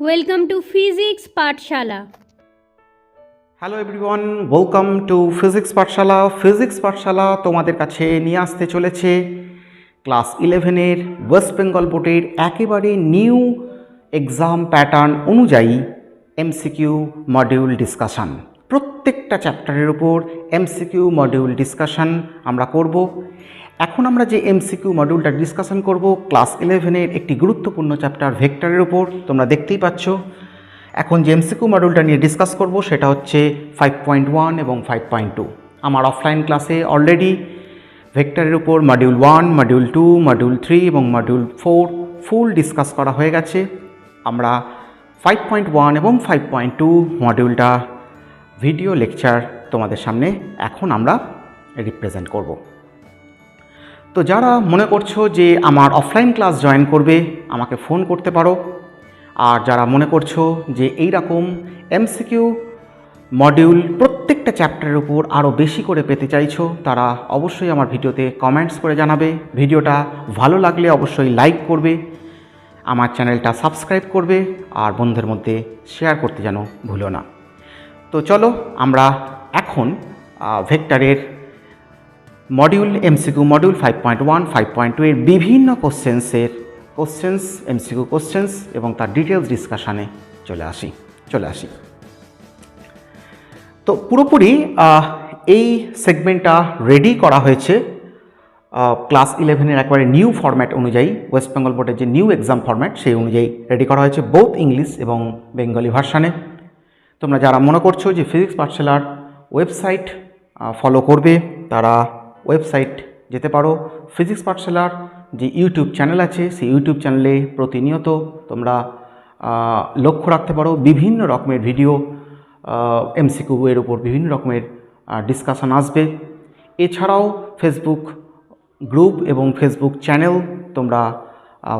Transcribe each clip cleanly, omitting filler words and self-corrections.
Welcome to Physics Pathshala. Hello everyone, welcome to physics Pathsala. Physics পাঠশালা তোমাদের কাছে নিয়ে আসতে চলেছে ক্লাস 11-এর ওয়েস্ট বেঙ্গল বোর্ডের একেবারে নিউ এক্সাম প্যাটার্ন অনুযায়ী এমসিকিউ মডিউল ডিসকাশান। প্রত্যেকটা চ্যাপ্টারের উপর এমসিকিউ মডিউল ডিসকাশান আমরা করব। এখন আমরা যে এমসিকিউ মডিউলটা ডিসকাশান করব ক্লাস 11-এর একটি গুরুত্বপূর্ণ চ্যাপ্টার ভেক্টরের উপর। তোমরা দেখতেই পাচ্ছ এখন যে এমসিকিউ মডিউলটা নিয়ে ডিসকাস করব সেটা হচ্ছে 5.1 এবং 5.2। আমার অফলাইন ক্লাসে অলরেডি ভেক্টরের উপর মডিউল 1, মডিউল 2, মডিউল 3 এবং মডিউল 4 ফুল ডিসকাস করা হয়ে গেছে। আমরা 5.1 এবং 5.2 মডিউলটা ভিডিও লেকচার তোমাদের সামনে এখন আমরা রিপ্রেজেন্ট করব। তো যারা মনে করছো যে আমার অফলাইন ক্লাস জয়েন করবে আমাকে ফোন করতে পারো। আর যারা মনে করছো যে এই রকম এমসিকিউ মডিউল প্রত্যেকটা চ্যাপ্টারের উপর আরও বেশি করে পেতে চাইছো তারা অবশ্যই আমার ভিডিওতে কমেন্টস করে জানাবে। ভিডিওটা ভালো লাগলে অবশ্যই লাইক করবে, আমার চ্যানেলটা সাবস্ক্রাইব করবে আর বন্ধুদের মধ্যে শেয়ার করতে যেন ভুলো না। তো চলো আমরা এখন ভেক্টরের মডিউল এমসিকিউ মডিউল 5.1, 5.2 এর বিভিন্ন কোশ্চেন্স এমসিকিউ কোশ্চেন্স এবং তার ডিটেলস ডিসকাশানে চলে আসি। তো পুরোপুরি এই সেগমেন্টটা রেডি করা হয়েছে ক্লাস 11-এর একেবারে নিউ ফরম্যাট অনুযায়ী, ওয়েস্ট বেঙ্গল বোর্ডের যে নিউ এক্সাম ফরম্যাট সেই অনুযায়ী রেডি করা হয়েছে বোথ ইংলিশ এবং বেঙ্গলি ভার্সানে। তোমরা যারা মনে করছো যে ফিজিক্স পাঠশালার ওয়েবসাইট ফলো করবে তারা ওয়েবসাইট যেতে পারো। ফিজিক্স পাঠশালার যে ইউটিউব চ্যানেল আছে সেই ইউটিউব চ্যানেলে প্রতিনিয়ত তোমরা লক্ষ্য রাখতে পারো বিভিন্ন রকমের ভিডিও এমসিকিউ এর উপর বিভিন্ন রকমের ডিসকাশন আসবে। এছাড়াও ফেসবুক গ্রুপ এবং ফেসবুক চ্যানেল তোমরা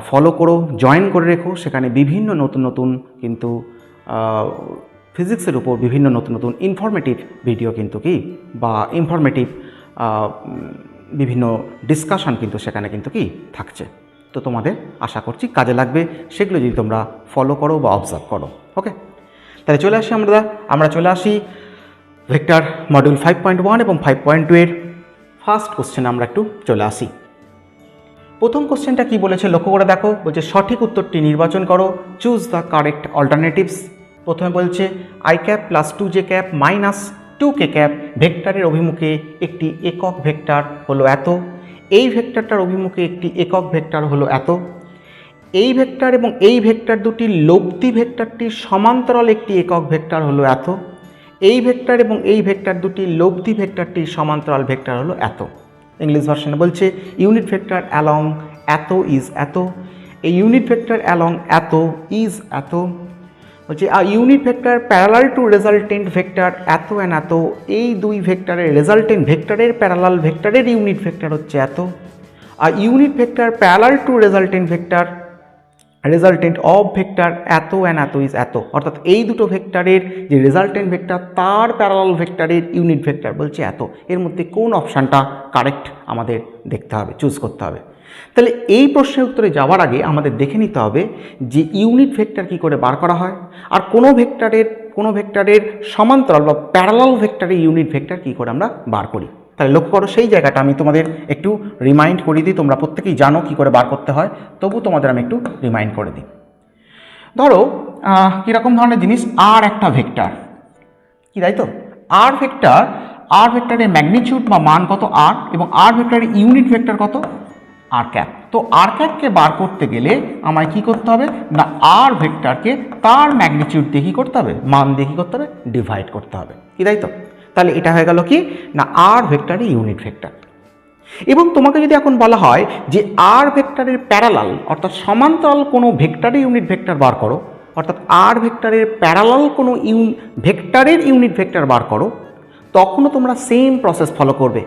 ফলো করো, জয়েন করে রেখো। সেখানে বিভিন্ন নতুন কিন্তু ফিজিক্সের উপর বিভিন্ন নতুন ইনফরমেটিভ ভিডিও কিন্তু ইনফরমেটিভ বিভিন্ন ডিসকাশন কিন্তু সেখানে কিন্তু থাকছে। তো তোমাদের আশা করছি কাজে লাগবে সেগুলো যদি তোমরা ফলো করো বা অবজার্ভ করো। ওকে, তাহলে আমরা চলে আসি ভেক্টর মডিউল 5.1 এবং 5.2 এর ফার্স্ট কোশ্চেনে আমরা একটু চলে আসি। প্রথম কোশ্চেনটা কি বলেছে লক্ষ্য করে দেখো। বলছে সঠিক উত্তরটি নির্বাচন করো, চুজ দ্য কারেক্ট অল্টারনেটিভস। প্রথমে বলছে i cap plus 2j cap minus 2k cap ভেক্টরের অভিমুখে একটি একক ভেক্টর হলো এত। এই ভেক্টরটার অভিমুখে একটি একক ভেক্টর হলো এত। এই ভেক্টর এবং এই ভেক্টর দুটি লব্ধি ভেক্টরটির সমান্তরাল একটি একক ভেক্টর হলো এত। এই ভেক্টর এবং এই ভেক্টর দুটি লব্ধি ভেক্টরটির সমান্তরাল ভেক্টর হলো এত। ইংলিশ ভার্সনে বলছে ইউনিট ভেক্টর অ্যালং এত ইজ এত। এই ইউনিট ভেক্টর অ্যালং এত ইজ এত। বলছে unit vector parallel to resultant vector এত অ্যান্ড এত। এই দুই ভেক্টরের রেজাল্টেন্ট ভেক্টরের প্যারালাল ভেক্টরের ইউনিট ভেক্টর হচ্ছে এত। আর unit vector parallel to resultant vector resultant of vector এত অ্যান্ড এত ইজ এত। অর্থাৎ এই দুটো ভেক্টরের যে রেজাল্টেন্ট ভেক্টর তার প্যারালাল ভেক্টরের ইউনিট ভেক্টর বলছে এত। এর মধ্যে কোন অপশানটা কারেক্ট আমাদের দেখতে হবে, চুজ করতে হবে। তাহলে এই প্রশ্নের উত্তরে যাওয়ার আগে আমাদের দেখে নিতে হবে যে ইউনিট ভেক্টর কী করে বার করা হয় আর কোনো ভেক্টরের সমান্তরাল বা প্যারালাল ভেক্টরের ইউনিট ভেক্টর কী করে আমরা বার করি। তাহলে লক্ষ্য করো সেই জায়গাটা আমি তোমাদের একটু রিমাইন্ড করে দিই। তোমরা প্রত্যেকেই জানো কী করে বার করতে হয়, তবু তোমাদের আমি একটু রিমাইন্ড করে দিই। ধরো কীরকম ধরনের জিনিস, আর একটা ভেক্টর কি, তাই তো আর ভেক্টরের ম্যাগনিটিউড বা মান কত আর, এবং আর ভেক্টরের ইউনিট ভেক্টর কত আর ক্যাপ। তো আর ক্যাপকে বার করতে গেলে আমায় কী করতে হবে না, আর ভেক্টরকে তার ম্যাগনিটিউড দিয়ে কী করতে হবে, মান দিয়ে কী করতে হবে, ডিভাইড করতে হবে, কি তাই তো। তাহলে এটা হয়ে গেল কি না আর ভেক্টরের ইউনিট ভেক্টর। এবং তোমাকে যদি এখন বলা হয় যে আর ভেক্টরের প্যারালাল অর্থাৎ সমান্তরাল কোনো ভেক্টরের ইউনিট ভেক্টর বার করো, অর্থাৎ আর ভেক্টরের প্যারালাল কোনো ভেক্টরের ইউনিট ভেক্টর বার করো, তখনও তোমরা সেম প্রসেস ফলো করবে।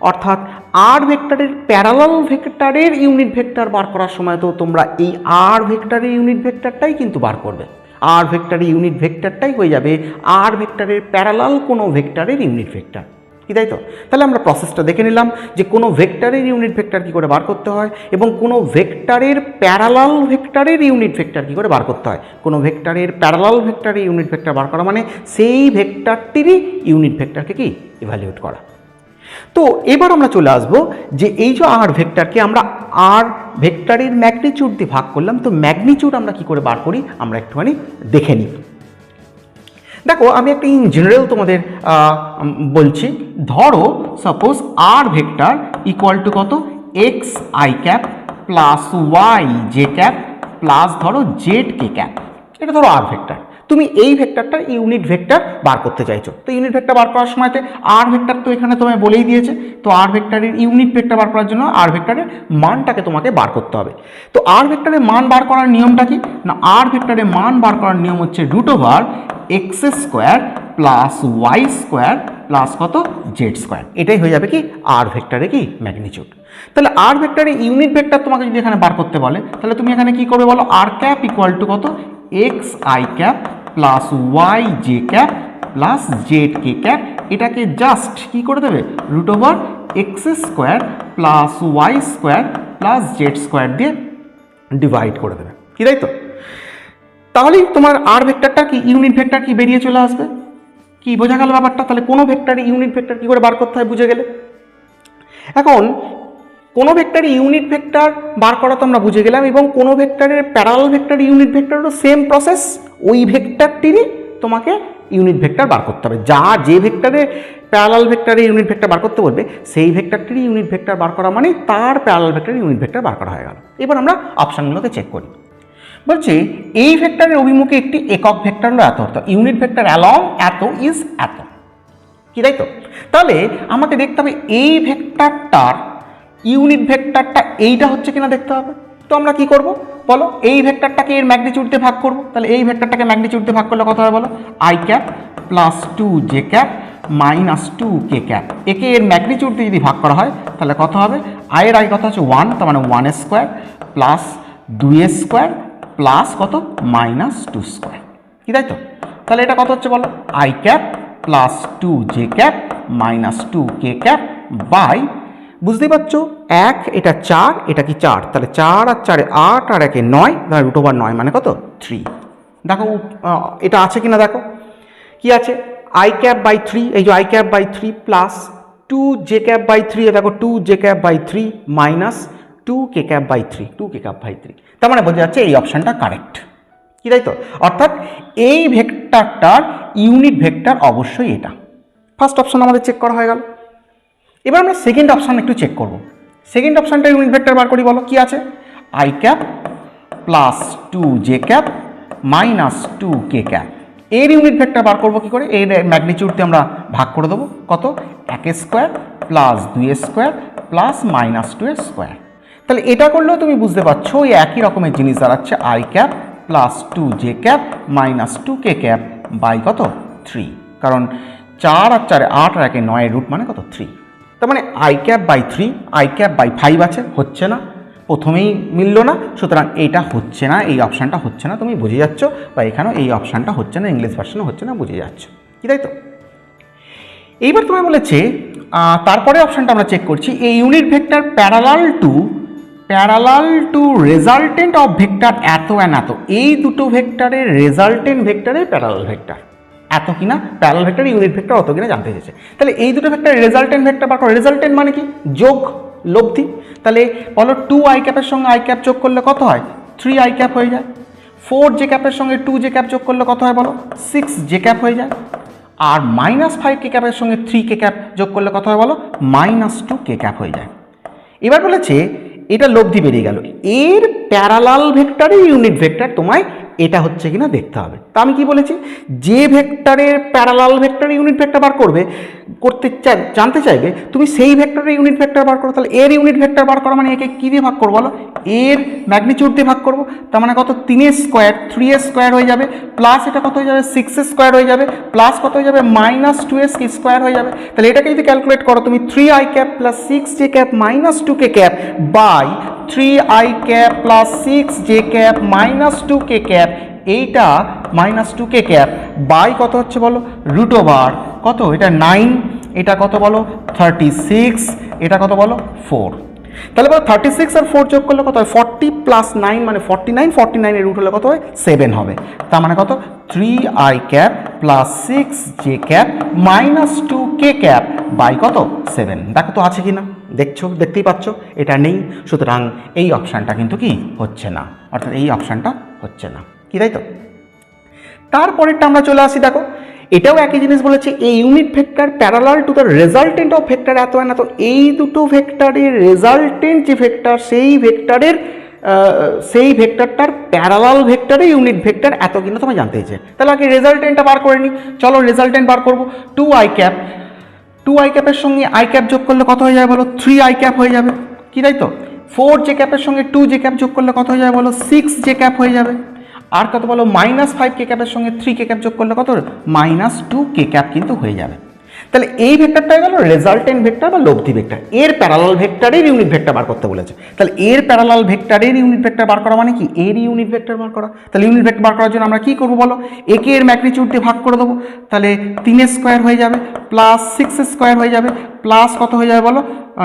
অর্থাৎ আর ভেক্টরের প্যারালাল ভেক্টরের ইউনিট ভেক্টর বার করার সময় তো তোমরা এই আর ভেক্টরের ইউনিট ভেক্টরটাই কিন্তু বার করবে। আর ভেক্টরের ইউনিট ভেক্টরটাই হয়ে যাবে আর ভেক্টরের প্যারালাল কোনো ভেক্টরের ইউনিট ভেক্টর। কি তাই তো? তাহলে আমরা প্রসেসটা দেখে নিলাম যে কোনো ভেক্টরের ইউনিট ভেক্টর কী করে বার করতে হয় এবং কোনো ভেক্টরের প্যারালাল ভেক্টরের ইউনিট ভেক্টর কী করে বার করতে হয়। কোনো ভেক্টরের প্যারালাল ভেক্টরের ইউনিট ভেক্টর বার করা মানে সেই ভেক্টরটিরই ইউনিট ভেক্টরকে কি ইভ্যালুয়েট করা। তো এবার আমরা চলে আসব যে এই যে আর ভেক্টরকে আমরা আর ভেক্টরের ম্যাগনিটিউড দিয়ে ভাগ করলাম, তো ম্যাগনিটিউড আমরা কি করে বার করি আমরা একটুখানি দেখে নিই। দেখো আমি একটা ইন জেনারেল তোমাদের বলছি, ধরো suppose r vector equal to কত x i cap plus y j cap plus ধরো জেড কে ক্যাপ, এটা ধরো আর ভেক্টর। তুমি এই ভেক্টরটার ইউনিট ভেক্টর বার করতে চাইছো, তো ইউনিট ভেক্টর বার করার সময়তে আর ভেক্টর তো এখানে তোমায় বলেই দিয়েছে, তো আর ভেক্টরের ইউনিট ভেক্টর বার করার জন্য আর ভেক্টরের মানটাকে তোমাকে বার করতে হবে। তো আর ভেক্টরের মান বার করার নিয়মটা কি না, আর ভেক্টরের মান বার করার নিয়ম হচ্ছে root over x square plus y square plus কত জেড স্কোয়ার, এটাই হয়ে যাবে কি আর ভেক্টরে কি ম্যাগনিটিউড। তাহলে আর ভেক্টরে ইউনিট ভেক্টর তোমাকে যদি এখানে বার করতে বলে তাহলে তুমি এখানে কি করবে বলো, আর ক্যাপ ইকুয়াল টু কত x i cap plus y j cap plus z k cap, এটাকে জাস্ট কি করে দেবে root over x square plus y square plus z square দিয়ে ডিভাইড করে দেবে, কি তাই তো? তাহলেই তোমার আর ভেক্টরটা কি ইউনিট ভেক্টর কি বেরিয়ে চলে আসবে। কি বোঝা গেল ব্যাপারটা? তাহলে কোনো ভেক্টরে ইউনিট ভেক্টর কি করে বার করতে হয় বুঝে গেলে। এখন কোনো ভেক্টরে ইউনিট ভেক্টর বার করা তো আমরা বুঝে গেলাম, এবং কোনো ভেক্টরের প্যারালাল ভেক্টর ইউনিট ভেক্টরেরও সেম প্রসেস, ওই ভেক্টরটিরই তোমাকে ইউনিট ভেক্টর বার করতে হবে। যে ভেক্টরে প্যারালাল ভেক্টরে ইউনিট ভেক্টর বার করতে বলবে সেই ভেক্টরটিরই ইউনিট ভেক্টর বার করা মানে তার প্যারালাল ভেক্টরের ইউনিট ভেক্টর বার করা হয়ে গেল। এবার আমরা অপশানগুলোকে চেক করি। বলছে এই ভেক্টরের অভিমুখে একটি একক ভেক্টর হলো এত, অর্থাৎ ইউনিট ভেক্টর অ্যালং এত ইজ এত, কি তাই তো? তাহলে আমাকে দেখতে হবে এই ভেক্টরটার ইউনিট ভেক্টরটা এইটা হচ্ছে কিনা দেখতে হবে। তো আমরা কি করব বলো, এই ভেক্টরটাকে এর ম্যাগনিটিউড দিয়ে ভাগ করব। তাহলে এই ভেক্টরটাকে ম্যাগনিটিউড দিয়ে ভাগ করলে কত হবে বলো, i cap plus 2 j cap minus 2 k cap, একে এর ম্যাগনিটিউড দিয়ে যদি ভাগ করা হয় তাহলে কত হবে, আয়ের আই কত হচ্ছে 1, তার মানে 1 স্কোয়ার প্লাস 2 স্কোয়ার প্লাস কত মাইনাস 2 স্কোয়ার, কি তাই তো? তাহলে এটা কত হচ্ছে বলো, i cap plus 2 j cap minus 2 k cap by, বুঝতেই পারছো 1 এটা 4 এটা কি 4, তাহলে 4 আর 4 8 আর 1 9, তাহলে রুট ওভার 9 মানে কত 3। দেখো এটা আছে কিনা দেখো, কি আছে আই ক্যাপ বাই 3, এই যে i cap by 3 plus 2 j cap by 3, দেখো 2 j cap by 3 minus 2 k cap by 3, 2 k cap by 3, তার মানে বোঝা যাচ্ছে এই অপশানটা কারেক্ট, কি তাই তো? অর্থাৎ এই ভেক্টরটার ইউনিট ভেক্টর অবশ্যই এটা। ফার্স্ট অপশন আমাদের চেক করা হয়ে গেল। এবার আমরা সেকেন্ড অপশান একটু চেক করব। সেকেন্ড অপশানটা ইউনিট ভেক্টর বার করি, বলো কি আছে, I cap plus 2 j cap minus 2 k cap, এর ইউনিট ভেক্টর বার করবো কি করে, এর ম্যাগনিটিউড দিয়ে আমরা ভাগ করে দেবো কত 1 square plus 2 square plus minus 2 square. তাহলে এটা করলেও তুমি বুঝতে পারছো ওই একই রকমের জিনিস দাঁড়াচ্ছে, i cap plus 2 j cap minus 2 k cap by কত 3, কারণ 4 আর 4 8 আর 1 9 রুট মানে কত 3, তার মানে i cap by 3 i cap by 5 আছে, হচ্ছে না, প্রথমেই মিলল না, সুতরাং এইটা হচ্ছে না, এই অপশানটা হচ্ছে না, তুমি বুঝে যাচ্ছ, বা এখানেও এই অপশানটা হচ্ছে না, ইংলিশ ভার্সনে হচ্ছে না, বুঝে যাচ্ছ, কি তাই তো? এইবার তোমায় বলেছে তারপরে অপশানটা আমরা চেক করছি, এই unit vector parallel to resultant of vector এত অ্যান্ড এত, এই দুটো ভেক্টরের রেজাল্টেন্ট ভেক্টরের প্যারালাল ভেক্টর এত কিনা, প্যারালাল ভেক্টর ইউনিট ভেক্টর অত কিনা জানতে চেয়েছে। তাহলে এই দুটো ভেক্টরের রেজাল্টেন্ট ভেক্টর বার করো। রেজাল্টেন্ট মানে কি, যোগ লব্ধি। তাহলে বলো 2 আই ক্যাপের সঙ্গে আই ক্যাপ যোগ করলে কত হয় 3 আই ক্যাপ হয়ে যায়, 4 জে ক্যাপের সঙ্গে 2 জে ক্যাপ যোগ করলে কত হয় বলো 6 জে ক্যাপ হয়ে যায়, আর মাইনাস 5 কে ক্যাপের সঙ্গে 3 কে ক্যাপ যোগ করলে কত হয় বলো মাইনাস 2 কে ক্যাপ হয়ে যায়। এবার বলেছে এটা লব্ধি বেরিয়ে গেল, এর প্যারালাল ভেক্টরের ইউনিট ভেক্টর তোমায় এটা হচ্ছে কিনা দেখতে হবে। তা আমি কি বলেছি, যে ভেক্টরের প্যারালাল ভেক্টরের ইউনিট ভেক্টর বার জানতে চাইবে তুমি সেই ভেক্টরের ইউনিট ভেক্টর বার করো। তাহলে এর ইউনিট ভেক্টর বার করা মানে একে কী দিয়ে ভাগ করবো বলো, এর ম্যাগনিটিউড দিয়ে ভাগ করবো, তার মানে কত 3 স্কোয়ার 3 স্কোয়ার হয়ে যাবে, প্লাস এটা কত হয়ে যাবে 6 স্কোয়ার হয়ে যাবে, প্লাস কত হয়ে যাবে মাইনাস 2 স্কোয়ার হয়ে যাবে। তাহলে এটাকে যদি ক্যালকুলেট করো তুমি 3 i cap plus 6 j cap minus 2 k cap by 3 i cap plus 6 j cap minus 2 k cap, এইটা মাইনাস 2 কে ক্যাপ বাই কত হচ্ছে বলো রুট ওভার কত, এটা 9, এটা কত বলো 36, এটা কত বলো 4। তাহলে বলো 36 আর 4 যোগ করলে কত হয় 40 প্লাস 9 মানে 49, 49 এর রুট হলে কত হয় 7 হবে। তার মানে কত 3i cap plus 6j cap minus 2k cap by কত 7। দেখো তো আছে কি না, দেখতেই পাচ্ছ এটা নেই, সুতরাং এই অপশানটা কিন্তু কি হচ্ছে না, অর্থাৎ এই অপশানটা হচ্ছে না, কি তাই তো। তারপরেরটা আমরা চলে আসি, দেখো এটাও একই জিনিস বলেছে, এই unit vector parallel to the resultant of vector এত না, তো এই দুটো ভেক্টরের রেজাল্টেন্ট যে ভেক্টর সেই ভেক্টরটার প্যারালাল ভেক্টরে ইউনিট ভেক্টর এত কিন্তু তোমায় জানতে হয়েছে। তাহলে আগে রেজাল্টেন্টটা বার করে নিই, চলো রেজাল্টেন্ট বার করবো। 2i ক্যাপ, 2i ক্যাপের সঙ্গে আই ক্যাপ যোগ করলে কত হয়ে যাবে বলো 3i ক্যাপ হয়ে যাবে, কি তাই তো। 4j ক্যাপের সঙ্গে 2j ক্যাপ যোগ করলে কত হয়ে যাবে বলো 6j ক্যাপ হয়ে যাবে। আর কত বলো -5k ক্যাপের সঙ্গে 3k ক্যাপ যোগ করলে কত -2k ক্যাপ কিন্তু হয়ে যাবে। তাহলে এই ভেক্টরটা গেল রেজাল্টেন্ট ভেক্টর বা লব্ধি ভেক্টর, এর প্যারালাল ভেক্টরের ইউনিট ভেক্টর বার করতে বলেছে। তাহলে এর প্যারালাল ভেক্টরের ইউনিট ভেক্টর বার করা মানে কি এর ইউনিট ভেক্টর বার করা। তাহলে ইউনিট ভেক্টর বার করার জন্য আমরা কি করব বলো, একে এর ম্যাগনিটিউড দিয়ে ভাগ করে দেবো, তাহলে 3 স্কোয়ার হয়ে যাবে প্লাস 6 স্কোয়ার হয়ে যাবে প্লাস কত হয়ে যাবে বলো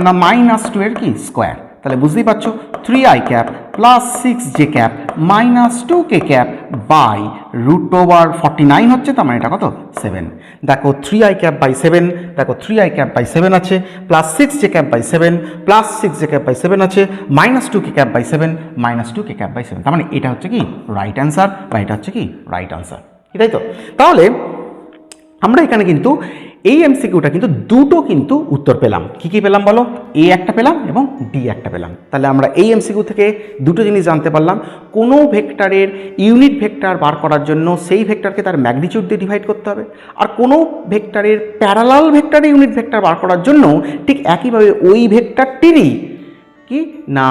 না -2 এর কি স্কোয়ার। তাহলে বুঝতেই পারছো 3i cap plus 6j cap minus 2k cap by √49 হচ্ছে, তার মানে এটা কত 7। দেখো 3i ক্যাপ বাই 7, দেখো 3i ক্যাপ বাই 7 আছে, plus 6j cap by 7 plus 6j cap by 7 আছে, -2k cap by 7 -2k cap by 7, তার মানে এটা হচ্ছে কি রাইট অ্যান্সার বা এটা হচ্ছে কি রাইট অ্যান্সার, কি তাই তো। তাহলে আমরা এখানে কিন্তু এই এমসিকিউটা কিন্তু দুটো কিন্তু উত্তর পেলাম, কি পেলাম বলো, এ একটা পেলাম এবং ডি একটা পেলাম। তাহলে আমরা এই এমসিকিউ থেকে দুটো জিনিস জানতে পারলাম, কোনো ভেক্টরের ইউনিট ভেক্টর বার করার জন্য সেই ভেক্টরকে তার ম্যাগনিটিউড দিয়ে ডিভাইড করতে হবে, আর কোনো ভেক্টরের প্যারালাল ভেক্টরের ইউনিট ভেক্টর বার করার জন্য ঠিক একইভাবে ওই ভেক্টরটিরই কি না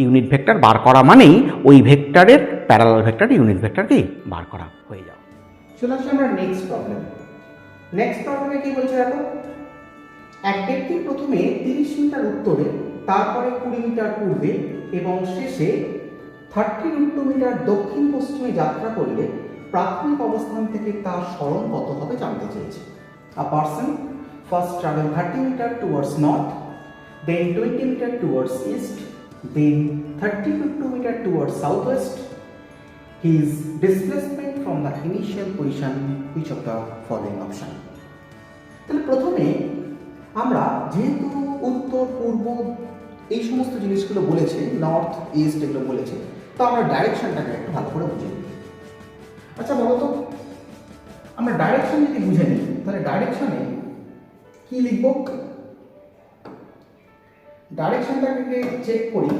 ইউনিট ভেক্টর বার করা মানেই ওই ভেক্টরের প্যারালাল ভেক্টরের ইউনিট ভেক্টর কি বার করা হয়ে যাবে। চলে আসছি আমরা নেক্সট প্রবলেম। নেক্সট প্রবলেমে কি বলছে দেখো, এক ব্যক্তি প্রথমে 30 মিটার উত্তরে, তারপরে 20 মিটার পূর্বে এবং শেষে 30√2 মিটার দক্ষিণ পশ্চিমে যাত্রা করলে প্রাথমিক অবস্থান থেকে তার সরণ কত হবে জানতে চেয়েছে। A person first travel 30 meter towards north, then 20 meter towards east, then 30√2 meter towards southwest. His displacement from the initial position, which of the following option? তাহলে প্রথমে আমরা যেহেতু উত্তর পূর্ব এই সমস্ত জিনিসগুলো বলেছে, নর্থ ইস্ট এগুলো বলেছে, তো আমরা ডাইরেকশনটাকে একটু ভালো করে বুঝে নিই। আচ্ছা বলো তো, আমরা ডাইরেকশন যদি বুঝে নিই তাহলে ডাইরেকশনে কি লিখব, ডাইরেকশনটাকে চেক করি।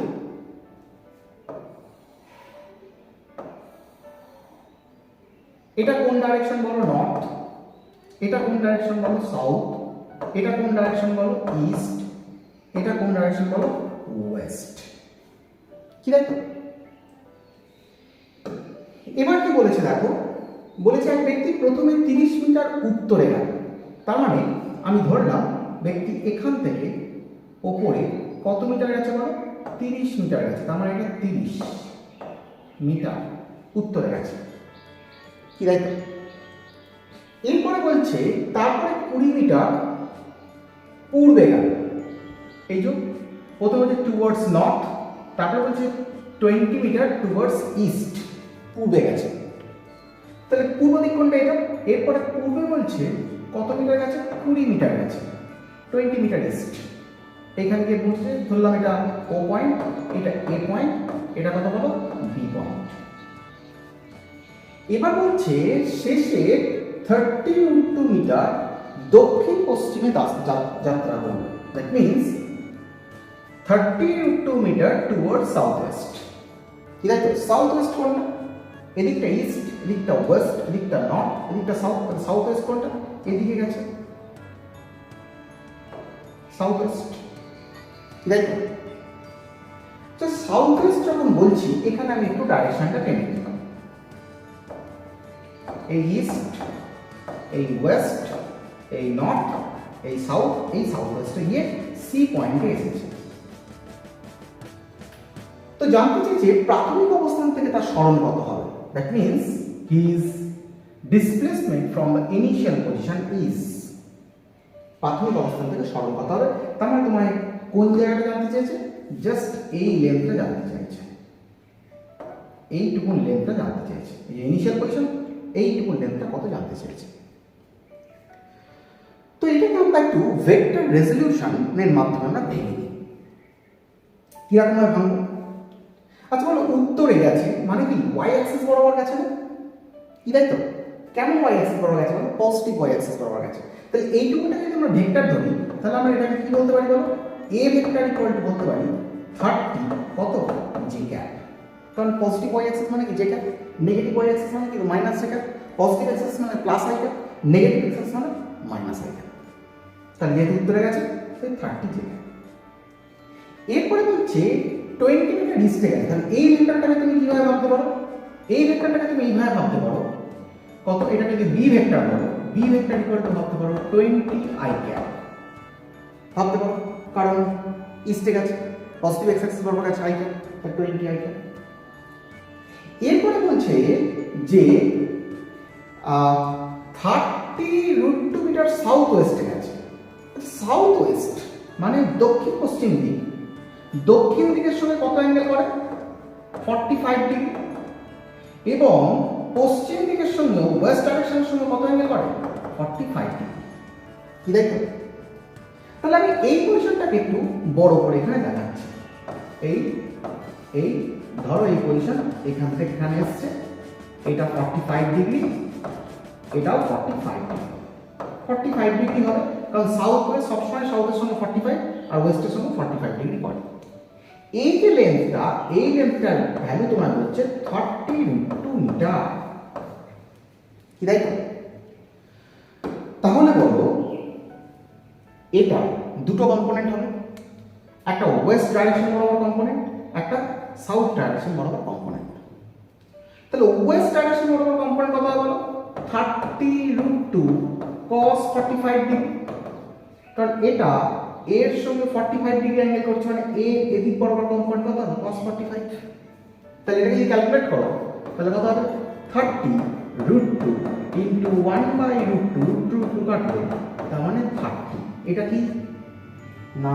এটা কোন ডাইরেকশন বলো নর্থ, এটা কোন ডাইরেকশন বলো সাউথ, এটা কোন ডাইরেকশন বলো ইস্ট, এটা কোন ডাইরেকশন বলো ওয়েস্ট, কি দেখো। এবার কি বলেছে দেখো, বলেছে এক ব্যক্তি প্রথমে 30 মিটার উত্তরে গেল, তার মানে আমি ধরলাম ব্যক্তি এখান থেকে ওপরে কত মিটার গেছে বলো 30 মিটার গেছে, তার মানে এটা 30 মিটার উত্তরে গেছে, কি তাই তো। এরপরে বলছে তারপরে 20 মিটার পূর্বে গেল, এই যে প্রথমে হচ্ছে টুয়ার্ডস নর্থ, তারপরে বলছে 20 মিটার টুয়ার্ডস ইস্ট, পূর্বে গেছে। তাহলে পূর্ব দিক কোনটা এটা, এরপরে পূর্বে বলছে কত মিটার গেছে 20 মিটার গেছে, 20 মিটার ইস্ট। এখানে গিয়ে বলছে ধরলাম এটা ও পয়েন্ট, এটা এ পয়েন্ট, এটা কত বলো বি পয়েন্ট। এবার বলছে শেষে 30√2 মিটার দক্ষিণ পশ্চিমে যাত্রা করবে, that means 30√2 metre towards south west, ঠিক আছে। সাউথ ওয়েস্ট কোনটা, এদিকটা ইস্ট, এদিকটা ওয়েস্ট, এদিকটা নর্থ, এদিকটা সাউথ, সাউথ ওয়েস্ট কোনটা এদিকে গেছে সাউথ ওয়েস্ট, ঠিক আছে। তো সাউথ ওয়েস্ট যখন বলছি এখানে আমি একটু ডাইরেকশনটা টেনে নিলাম, এই ইস্ট, এই ওয়েস্ট, এই নর্থ, এই সাউথ, এই সাউথ ওয়েস্টে গিয়ে সি পয়েন্টে এসেছে। তো জানতে চেয়েছে প্রাথমিক অবস্থান থেকে তার সরণ কত হবে, that means his displacement from the initial position is. প্রাথমিক অবস্থান থেকে সরল কত হবে, তার মানে তোমার কোন জায়গাটা জানতে চেয়েছে, জাস্ট এই লেন্থটা জানতে চাইছে, এইটুকুন লেন্থটা জানতে চেয়েছে, এই যে ইনিশিয়াল পজিশন এইটুকুন লেন্থটা কত জানতে চেয়েছে। তো এটাকে আমরা একটু ভেক্টর রেজলিউশনের মাধ্যমে আমরা ভেঙে দিই। কিরকম ভাবে ভাঙবো? আচ্ছা বলো, উত্তরে গেছে মানে কি ওয়াই অ্যাক্সিস বরাবর গেছে না, কি তাই তো? কেমন ওয়াই অ্যাক্সিস বরাবর গেছে? মানে পজিটিভ ওয়াই অ্যাক্সিস বরাবর গেছে। তাহলে এইটুকুটাকে যদি আমরা ভেক্টর ধরি, তাহলে আমরা এটাকে কি বলতে পারি বলো, এ ভেক্টর ইকুয়াল টু বলতে পারি 30 কত জে ক্যাপ। কারণ পজিটিভ ওয়াই অ্যাক্সিস মানে কি j cap, negative y axis মানে কি minus j cap, positive axis মানে plus i cap, negative axis মানে মাইনাস আই ক্যাপ। তাহলে যেহেতু উত্তরে গেছে তাই 30 জে ক্যাপ। এরপরে বলছে 20 মিটার ডিস্টে গেছে, তাহলে এই ভেক্টরটাকে তুমি কিভাবে ভাবতে পারো, এই ভেক্টরটাকে তুমি এইভাবে ভাবতে পারো কত, এটাকে যদি বি ভেক্টর বলো, বি ভেক্টর ইকুয়াল টু ভাবতে পারো 20 আই ক্যাপ ভাবতে পারো, কারণ ইস্টে গেছে পজিটিভ এক্স অ্যাক্সিস বরাবর গেছে আই ক্যাপ, তাহলে 20 আই ক্যাপ। এরপরে বলছে যে 30√2 মিটার সাউথ ওয়েস্টে গেছে। সাউথ ওয়েস্ট মানে দক্ষিণ পশ্চিম দিক, দক্ষিণ দিকের সঙ্গে কত অ্যাঙ্গেল করে 45 ডিগ্রি, এবং পশ্চিম দিকের সঙ্গে ওয়েস্ট ডাইরেকশনের সঙ্গে কত অ্যাঙ্গেল করে 45 ডিগ্রি, কি দেখো? তাহলে আমি এই পজিশনটাকে একটু বড় করে এখানে দেখাচ্ছি। এই এই ধরো এই পজিশন এখান থেকে এখানে আসছে, এটা 45 ডিগ্রি, এটাও 45 ডিগ্রি হবে, কারণ সাউথ ওয়েস্ট সবসময় সাউথের সঙ্গে 45 আর ওয়েস্টের সঙ্গে 45 ডিগ্রি করে। এই যে লেন্থটা, এই লেন্থটার ভ্যালু তোমার হচ্ছে 30√2 মিটার, কি তাই তো? তাহলে বলো এটা দুটো কম্পোনেন্ট হবে, একটা ওয়েস্ট ডাইরেকশন বরাবর কম্পোনেন্ট, একটা সাউথ ডাইরেকশন বরাবর কম্পোনেন্ট। তাহলে ওয়েস্ট ডাইরেকশন বরাবর কম্পোনেন্ট কত হবে বলো, 30√2 cos 45 ডিগ্রি, কারণ এটা এর সঙ্গে 45 ডিগ্রি অ্যাঙ্গেল করছে, মানে এ এদিক বরাবর কম্পোনেন্ট কত হবে cos 45। তাহলে এটাকে যদি ক্যালকুলেট করো তাহলে কত হবে 30√2 ইন্টু 1/√2, √2 কাটবে, তার মানে 30। এটা কি না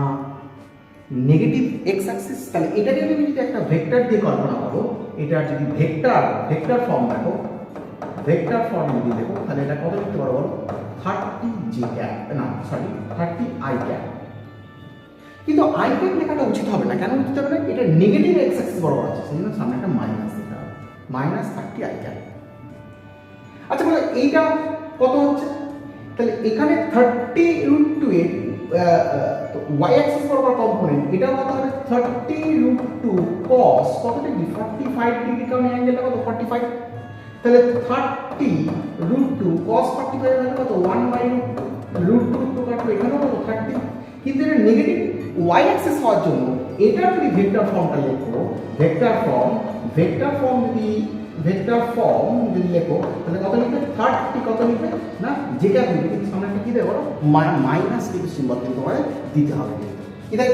নেগেটিভ এক্স অ্যাক্সিস? তাহলে এটাকে তুমি যদি একটা ভেক্টর দিয়ে কল্পনা করো, এটার যদি ভেক্টর ফর্ম দেখো, ভেক্টর ফর্ম যদি দেখো, তাহলে এটা কত লিখতে পারো বলো 30 জে ক্যাপ, না সরি 30 আই ক্যাপ। কিন্তু আই ক্যাপ লেখাটা উচিত হবে না, কেন উচিত হবে না? এটা নেগেটিভ এক্স অ্যাক্সিস বরাবর আছে, সেই জন্য সামনে একটা মাইনাস দিতে হবে, -30 আই ক্যাপ। আচ্ছা বলো এইটা কত হচ্ছে, তাহলে এখানে 30√2 এর ওয়াই অ্যাক্সিস বরাবর কম্পোনেন্ট, এটাও কত হবে 30√2 cos কত ডিগ্রি 45 ডিগ্রি, কারণ অ্যাঙ্গেলটা কত 45। তাহলে 30√2 cos 45 এর কত 1/√2 কাটবে, এখানেও কত 30। কিন্তু এটা নেগেটিভ ওয়াই অ্যাক্সিস হওয়ার জন্য এটা যদি ভেক্টর ফর্মটা লেখো, ভেক্টর ফর্ম যদি লেখো তাহলে কত লিখবে 30 কত লিখবে না যেটা লিখবে, কিন্তু সামনে একটা কি দেবো মাইনাস কিন্তু সিম্বল কিন্তু আমাদের দিতে হবে, কি তাই?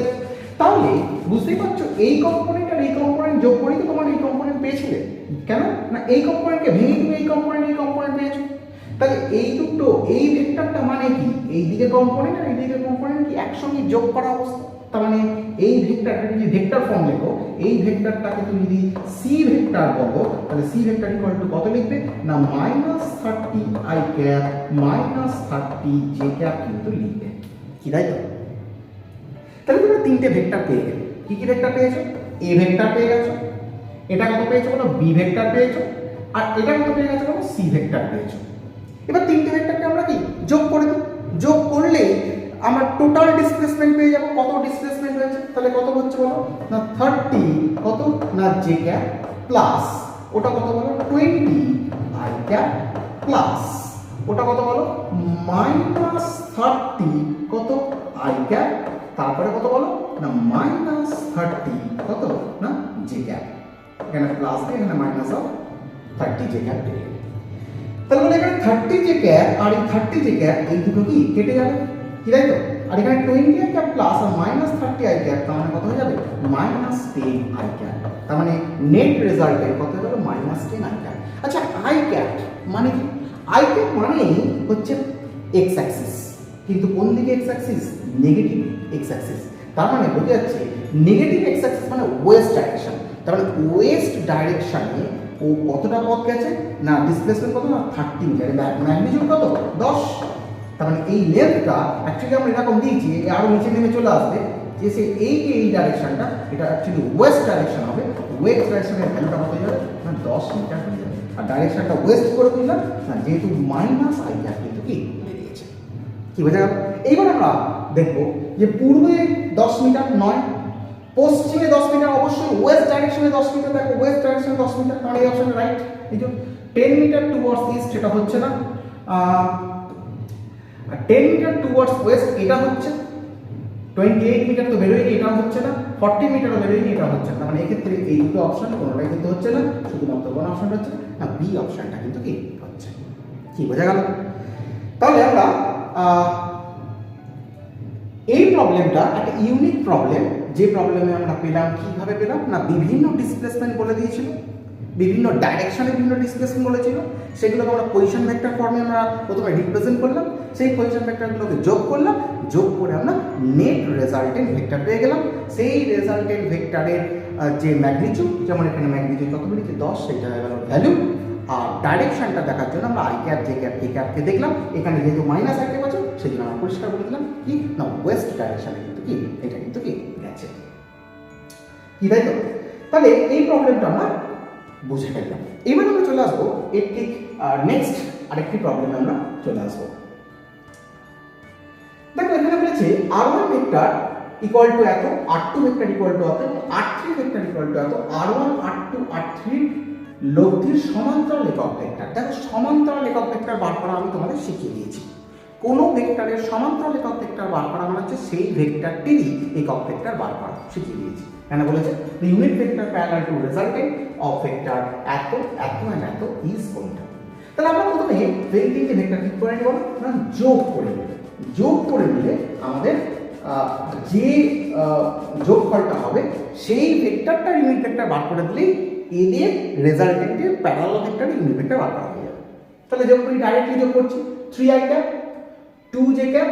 তাহলে বুঝতেই পারছো এই কম্পোনেন্ট আর এই কম্পোনেন্ট যোগ করেই তো তোমার এই কম্পোনেন্ট পেয়েছিলে, কেন না এই কম্পোনেন্টকে ভেঙে তুমি এই কম্পোনেন্ট পেয়েছো। তাহলে এই দুটো এই ভেক্টরটা মানে কি এই দিকে কম্পোনেন্ট আর এই দিকে কম্পোনেন্ট কি একসঙ্গে যোগ করা অবস্থা, তার মানে এই ভেক্টরটা যদি ভেক্টর ফর্ম লেখো, এই ভেক্টরটাকে তুমি যদি সি ভেক্টর বলো, তাহলে সি ভেক্টর ইকুয়াল টু কত লিখবে না -30 আই ক্যাপ -30 জে ক্যাপ কিন্তু লিখবে, কি তাই তো? তাহলে তোমরা তিনটে ভেক্টর পেয়ে গেলে, কি কি ভেক্টর পেয়েছো? এ ভেক্টর পেয়ে গেছো, এটা কত পেয়েছো বলো বি ভেক্টর পেয়েছো, আর এটা কত পেয়ে গেছো বলো সি ভেক্টর পেয়েছো। এবার তিনটে ভেক্টরকে আমরা কি যোগ করে দিই, যোগ করলে আমরা টোটাল ডিসপ্লেসমেন্ট পেয়ে যাবো। কত ডিসপ্লেসমেন্ট হয়েছে তাহলে কত হচ্ছে বলো না 30 কত না জে ক্যাপ প্লাস ওটা কত বলো 20 আই ক্যাপ প্লাস ওটা কত বলো -30 কত আই ক্যাপ, তারপরে কত বলো না -30 কত না জে ক্যাপ, এখানে প্লাস দিয়ে এখানে -30 জে ক্যাপ পেয়ে গেল। তাহলে বলে এখানে 30 জে ক্যাপ আর এই 30 জে ক্যাপ এই দুটো কি কেটে যাবে, কি তাই তো? আর এখানে 20 আই ক্যাপ প্লাস আর -30 আই ক্যাপ, তার মানে কত হয়ে যাবে -10 আই ক্যাপ, তার মানে নেট রেজাল্টে কত হয়ে গেল -10 আই ক্যাপ। আচ্ছা আই ক্যাপ মানে কি? আই ক্যাপ মানে হচ্ছে এক্স অ্যাক্সিস, কিন্তু কোন দিকে x Axis? Negative x Axis. তার মানে বোঝা যাচ্ছে নেগেটিভ এক্স অ্যাক্সিস মানে ওয়েস্ট ডাইরেকশন। তার মানে ওয়েস্ট ডাইরেকশনে ও কতটা পথ গেছে না ডিসপ্লেসমেন্ট কত না 30 মিটার, ম্যাগনিটিউড কত 10। তার মানে এই লেন্থটা অ্যাকচুয়ালি আমরা এরকম দিয়েছি আরো নিচে নেমে চলে আসবে যে সে এই ডাইরেকশনটা এটা অ্যাকচুয়ালি ওয়েস্ট ডাইরেকশন হবে। ওয়েস্ট ডাইরেকশনের ভ্যালুটা কত যাবে না 10 মিটার হয়ে যাবে। আর ডাইরেকশনটা ওয়েস্ট করে দিলাম না যেহেতু মাইনাস আই ক্যাপ কিন্তু কি দিয়েছে। কি বোঝা গেল? এইবার আমরা দেখব যে পূর্বে 10 মিটার নয়, পশ্চিমে 10 মিটার, অবশ্যই ওয়েস্ট ডাইরেকশনে 10 মিটার। দেখো ওয়েস্ট ডাইরেকশনে 10 মিটার, তাহলে এই অপশন রাইট। এই যে 10 মিটার টুয়ার্ডস ইস্ট এটা হচ্ছে না, 10 মিটার টুয়ার্ডস ওয়েস্ট এটা হচ্ছে, 28 মিটার তো বেরোয়নি এটা হচ্ছে না, 40 মিটারও বেরোয়নি এটা হচ্ছে না। মানে এক্ষেত্রে এই দুটো অপশন কোনোটাই কিন্তু হচ্ছে না, শুধুমাত্র কোন অপশনটা হচ্ছে না বি অপশনটা কিন্তু কি হচ্ছে। কি বোঝা গেল? তাহলে আমরা এই প্রবলেমটা একটা ইউনিক প্রবলেম, যে প্রবলেমে আমরা পেলাম কিভাবে পেলাম না বিভিন্ন ডিসপ্লেসমেন্ট বলে দিয়েছিল, বিভিন্ন ডাইরেকশনে বিভিন্ন ডিসপ্লেসমেন্ট বলেছিল, সেগুলোকে আমরা পজিশন ভেক্টর ফর্মে আমরা প্রথমে রিপ্রেজেন্ট করলাম, সেই পজিশন ভেক্টরগুলোকে যোগ করলাম, যোগ করে আমরা নেট রেজাল্টেন্ট ভেক্টর পেয়ে গেলাম। সেই রেজাল্টেন্ট ভেক্টরের যে ম্যাগনিটিউড, যেমন এখানে ম্যাগনিটিউড কত বেরিয়েছে 10, সেটা হয়ে গেল ভ্যালু। আর ডাইরেকশনটা দেখার জন্য আমরা আই ক্যাপ জে ক্যাপ কে ক্যাপকে দেখলাম, এখানে যেহেতু মাইনাস আই ক্যাপ আছে সেই জন্য আমরা পরিষ্কার করে দিলাম কি না ওয়েস্ট ডাইরেকশনে কিন্তু কি এটা কিন্তু কি গেছে। কি তাই তো? তাহলে এই প্রবলেমটা আমরা বুঝে ফেললাম। এবার আমরা চলে আসবো এর ঠিক নেক্সট আরেকটি প্রবলেমে আমরা চলে আসবো। দেখো এখানে বলেছে r1 ভেক্টর ইকুয়াল টু এত, r2 ভেক্টর ইকুয়াল টু এত, r3 ভেক্টর ইকুয়াল টু এত, r1 r2 r3 লব্ধির সমান্তরাল একক ভেক্টর। দেখো সমান্তরাল একক ভেক্টর বার করা আমি তোমাদের শিখিয়ে দিয়েছি। কোন ভেক্টরের সমান্তরাল একক ভেক্টর বার করা মানে হচ্ছে সেই ভেক্টরটিরই একক ভেক্টর বার করা শিখিয়ে দিয়েছি। কেন বলেছে the unit vector parallel to resultant of vector এত এত and এত is কোনটা। তাহলে আমরা প্রথমে এই তিনটে ভেক্টর ঠিক করে নেব না যোগ করে নেব। যোগ করে নিলে আমাদের যে যোগফলটা হবে সেই ভেক্টরটার ইউনিট ভেক্টর বার করে দিলেই এদের রেজাল্টেন্টের প্যারালাল ভেক্টরের ইউনিট ভেক্টর বার করা হয়ে যাবে। তাহলে যোগ করি, ডাইরেক্টলি যোগ করছি 3i ক্যাপ 2j ক্যাপ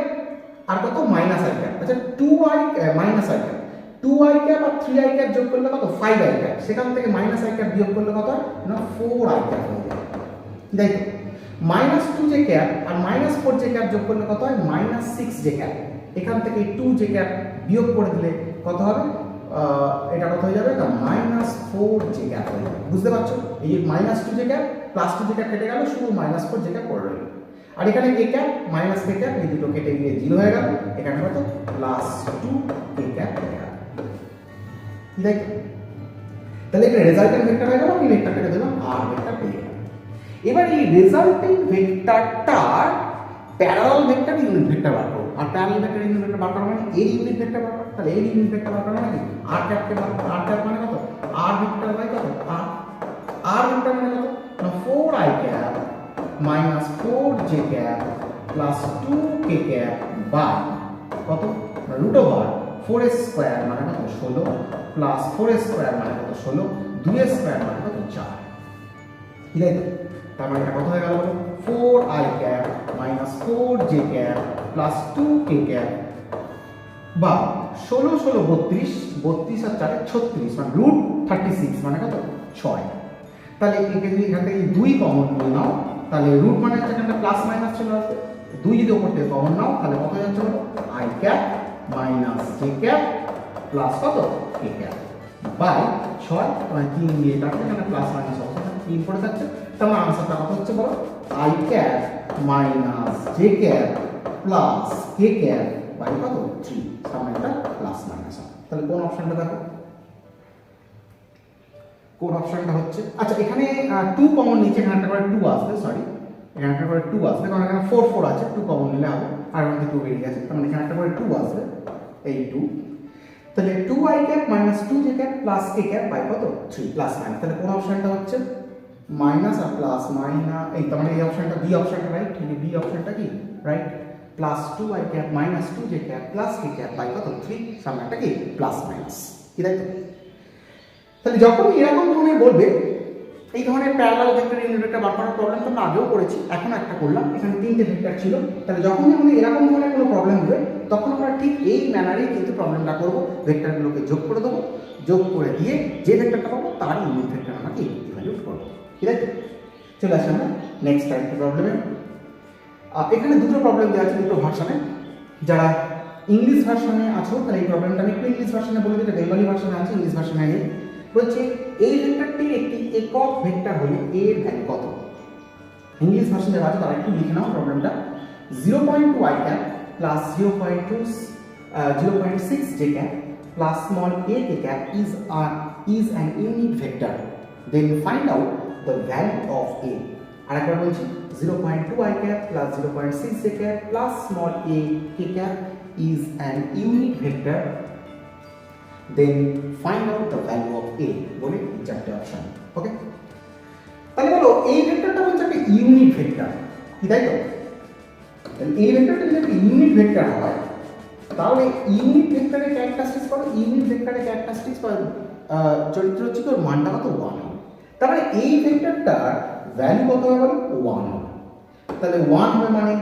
আর কত মাইনাস i ক্যাপ। আচ্ছা 2i minus i cap 2i cap আর 3i ক্যাপ যোগ করলে কত 5i ক্যাপ, সেখান থেকে মাইনাস i ক্যাপ বিয়োগ করলে কত না 4i ক্যাপ হয়ে যাবে। দেখো মাইনাস 2j ক্যাপ আর মাইনাস 4j ক্যাপ যোগ করলে কত হয় মাইনাস 6j ক্যাপ, এখান থেকে 2j ক্যাপ বিয়োগ করে দিলে কত হবে এটা কত হয়ে যাবে না মাইনাস 4j ক্যাপ হয়ে যাবে। বুঝতে পারছো? এই যে minus 2j cap plus 2j cap কেটে গেল, শুধু মাইনাস 4j ক্যাপ পড়ে রইল। আর এখানে কে ক্যাপ মাইনাস কে ক্যাপ এই দুটো কেটে গিয়ে 0 হয়ে গেল, এখানে কত প্লাস 2কে ক্যাপ হয়ে গেল। দেখো তাহলে এটা রেজাল্টেন্ট ভেক্টর হয়ে গেল, আমি ভেক্টরটাকে দিলাম আর ভেক্টর পেয়ে গেলাম। এবার এই রেজাল্টেন্ট ভেক্টরটার প্যারালাল ভেক্টর ইউনিট ভেক্টর বার করব। আর প্যারালাল ভেক্টর ইউনিট ভেক্টর বার করা মানে এর ইউনিট ভেক্টর বার করা। তাহলে এর ইউনিট ভেক্টর বার করা মানে কি আর ক্যাপকে বার করা। আর ক্যাপ মানে কত আর ভেক্টর বাই কত আর ভেক্টর মানে কত না 4i cap minus 4j cap plus 2k cap by কত রুট ওভার 4s স্কয়ার মানে কত 16 প্লাস 4s স্কয়ার মানে কত 16, 2s স্কয়ার মানে কত 4। কি তাই তো? তার মানে এটা কত হয়ে গেল 4i cap minus 4j cap plus 2k cap বা 16 16 32 32 আর 4 36 মানে রুট 36 মানে কত 6। তাহলে এখানে যদি এখান থেকে 2 কমন নিয়ে নাও তাহলে রুট মানে হচ্ছে এখানে প্লাস মাইনাস চলে আসবে, 2 যদি ওপর থেকে কমন নাও তাহলে কত হয়ে যাচ্ছে i cap minus j cap plus কত k ক্যাপ বাই 6 মানে 3 দিয়ে কাটলে এখানে প্লাস মাইনাস অবস্থা 3 পড়ে যাচ্ছে। তাহলে আনসারটা কত হচ্ছে বলো i cap minus j cap plus k cap by কত 3, সামনে এটা প্লাস মাইনাস। তাহলে কোন অপশনটা দেখো কোন অপশনটা হচ্ছে। আচ্ছা এখানে 2 কমন নিচে এখানে একটা করে 2 আসবে, সরি এখানে একটা করে 2 আসবে কারণ এখানে 4 4 আছে, 2 কমন নিলে হবে আর মধ্যে 2 বেরিয়ে গেছে, তার মানে এখানে একটা করে 2 আসবে এই 2। তাহলে 2i cap minus 2j cap plus k cap by কত 3 প্লাস মাইনাস। তাহলে কোন অপশনটা হচ্ছে মাইনাস আর প্লাস মাইনাস, এই তার মানে এই অপশনটা বি অপশনটা রাইট। ঠিক বি অপশনটা কি right, plus 2i cap minus 2j cap plus k cap by কত 3, সামনে একটা কি প্লাস মাইনাস। কি তাই তো? তাহলে যখন এরকম ধরনের বলবে এই ধরনের প্যারালাল ভেক্টর ইউনিট ভেক্টর বার করার প্রবলেম তো আমরা আগেও করেছি, এখন একটা করলাম। এখানে 3টে ভেক্টর ছিল, তাহলে যখনই আমাদের এরকম ধরনের কোনো প্রবলেম হবে তখন আমরা ঠিক এই ম্যানারেই কিন্তু প্রবলেমটা করবো। ভেক্টরগুলোকে যোগ করে দেবো, যোগ করে দিয়ে যে ভেক্টরটা পাবো তার ইউনিট ভেক্টর আমরা কি ইভ্যালুয়েট করবো, ঠিক আছে? চলে আসি আমরা নেক্সট আরেকটা প্রবলেমে। এখানে দুটো প্রবলেম দেওয়া আছে, দুটো ভার্সনে। যারা ইংলিশ ভার্সনে আছো তাহলে এই প্রবলেমটা আমি একটু ইংলিশ ভার্সনে বলে দিই, বেঙ্গলি ভার্সনে আছে, ইংলিশ ভার্সনে নেই। বলছে এই ভেক্টরটির একটি একক ভেক্টর হলে এর ভ্যালু কত। ইংলিশ ভার্সনে আছে তারা একটু লিখে নাও প্রবলেমটা। 0.2 i cap plus 0.6 j cap plus small a k cap is an unit vector. Then find out the value of a. আরেকবার বলছি 0.2 i cap plus 0.6 j cap plus small a k cap is an unit vector. Then find out the value of a বলে চারটে option. ওকে, তাহলে বলো এই ভেক্টরটা বলছে একটা unit vector, কি তাই তো? তাহলে এই ভেক্টরটা যদি একটা ইউনিট ভেক্টর হয় তাহলে ইউনিট ভেক্টরের ক্যারেক্টারিস্টিক্স পাবো, ইউনিট ভেক্টরের ক্যারেক্টারিস্টিক্স পাবো চরিত্র হচ্ছে কি ওর মানটা কত 1 হবে। তারপরে এই ভেক্টরটার ভ্যালু কত হবে বলো 1 হবে। তাহলে 1 হবে মানে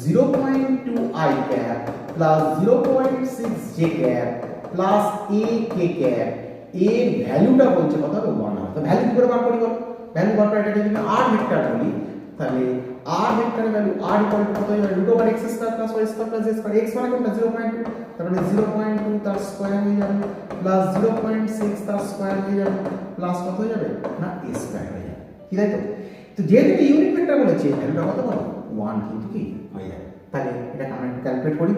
0.2 i cap plus 0.6 j cap plus a k cap এর ভ্যালুটা বলছে কত হবে 1 হবে। তো ভ্যালু কি করে বার করি বলো? ভ্যালু বার করার এটা যদি r ভেক্টর বলি তাহলে r ভেক্টরের ভ্যালু r ইকুয়াল টু কত হবে √x square plus y square plus z square. x মানে কোনটা 0.2, তার মানে 0.2 তার স্কয়ার হয়ে যাবে প্লাস 0.6 তার স্কয়ার হয়ে যাবে প্লাস কত হয়ে যাবে না a স্কয়ার হয়ে যাবে, কি তাই তো? তো যেহেতু ইউনিট ভেক্টর বলেছে ভ্যালুটা কত বলো 1 কিন্তু কি হয়ে যাবে। তাহলে এটাকে আমরা ক্যালকুলেট করি।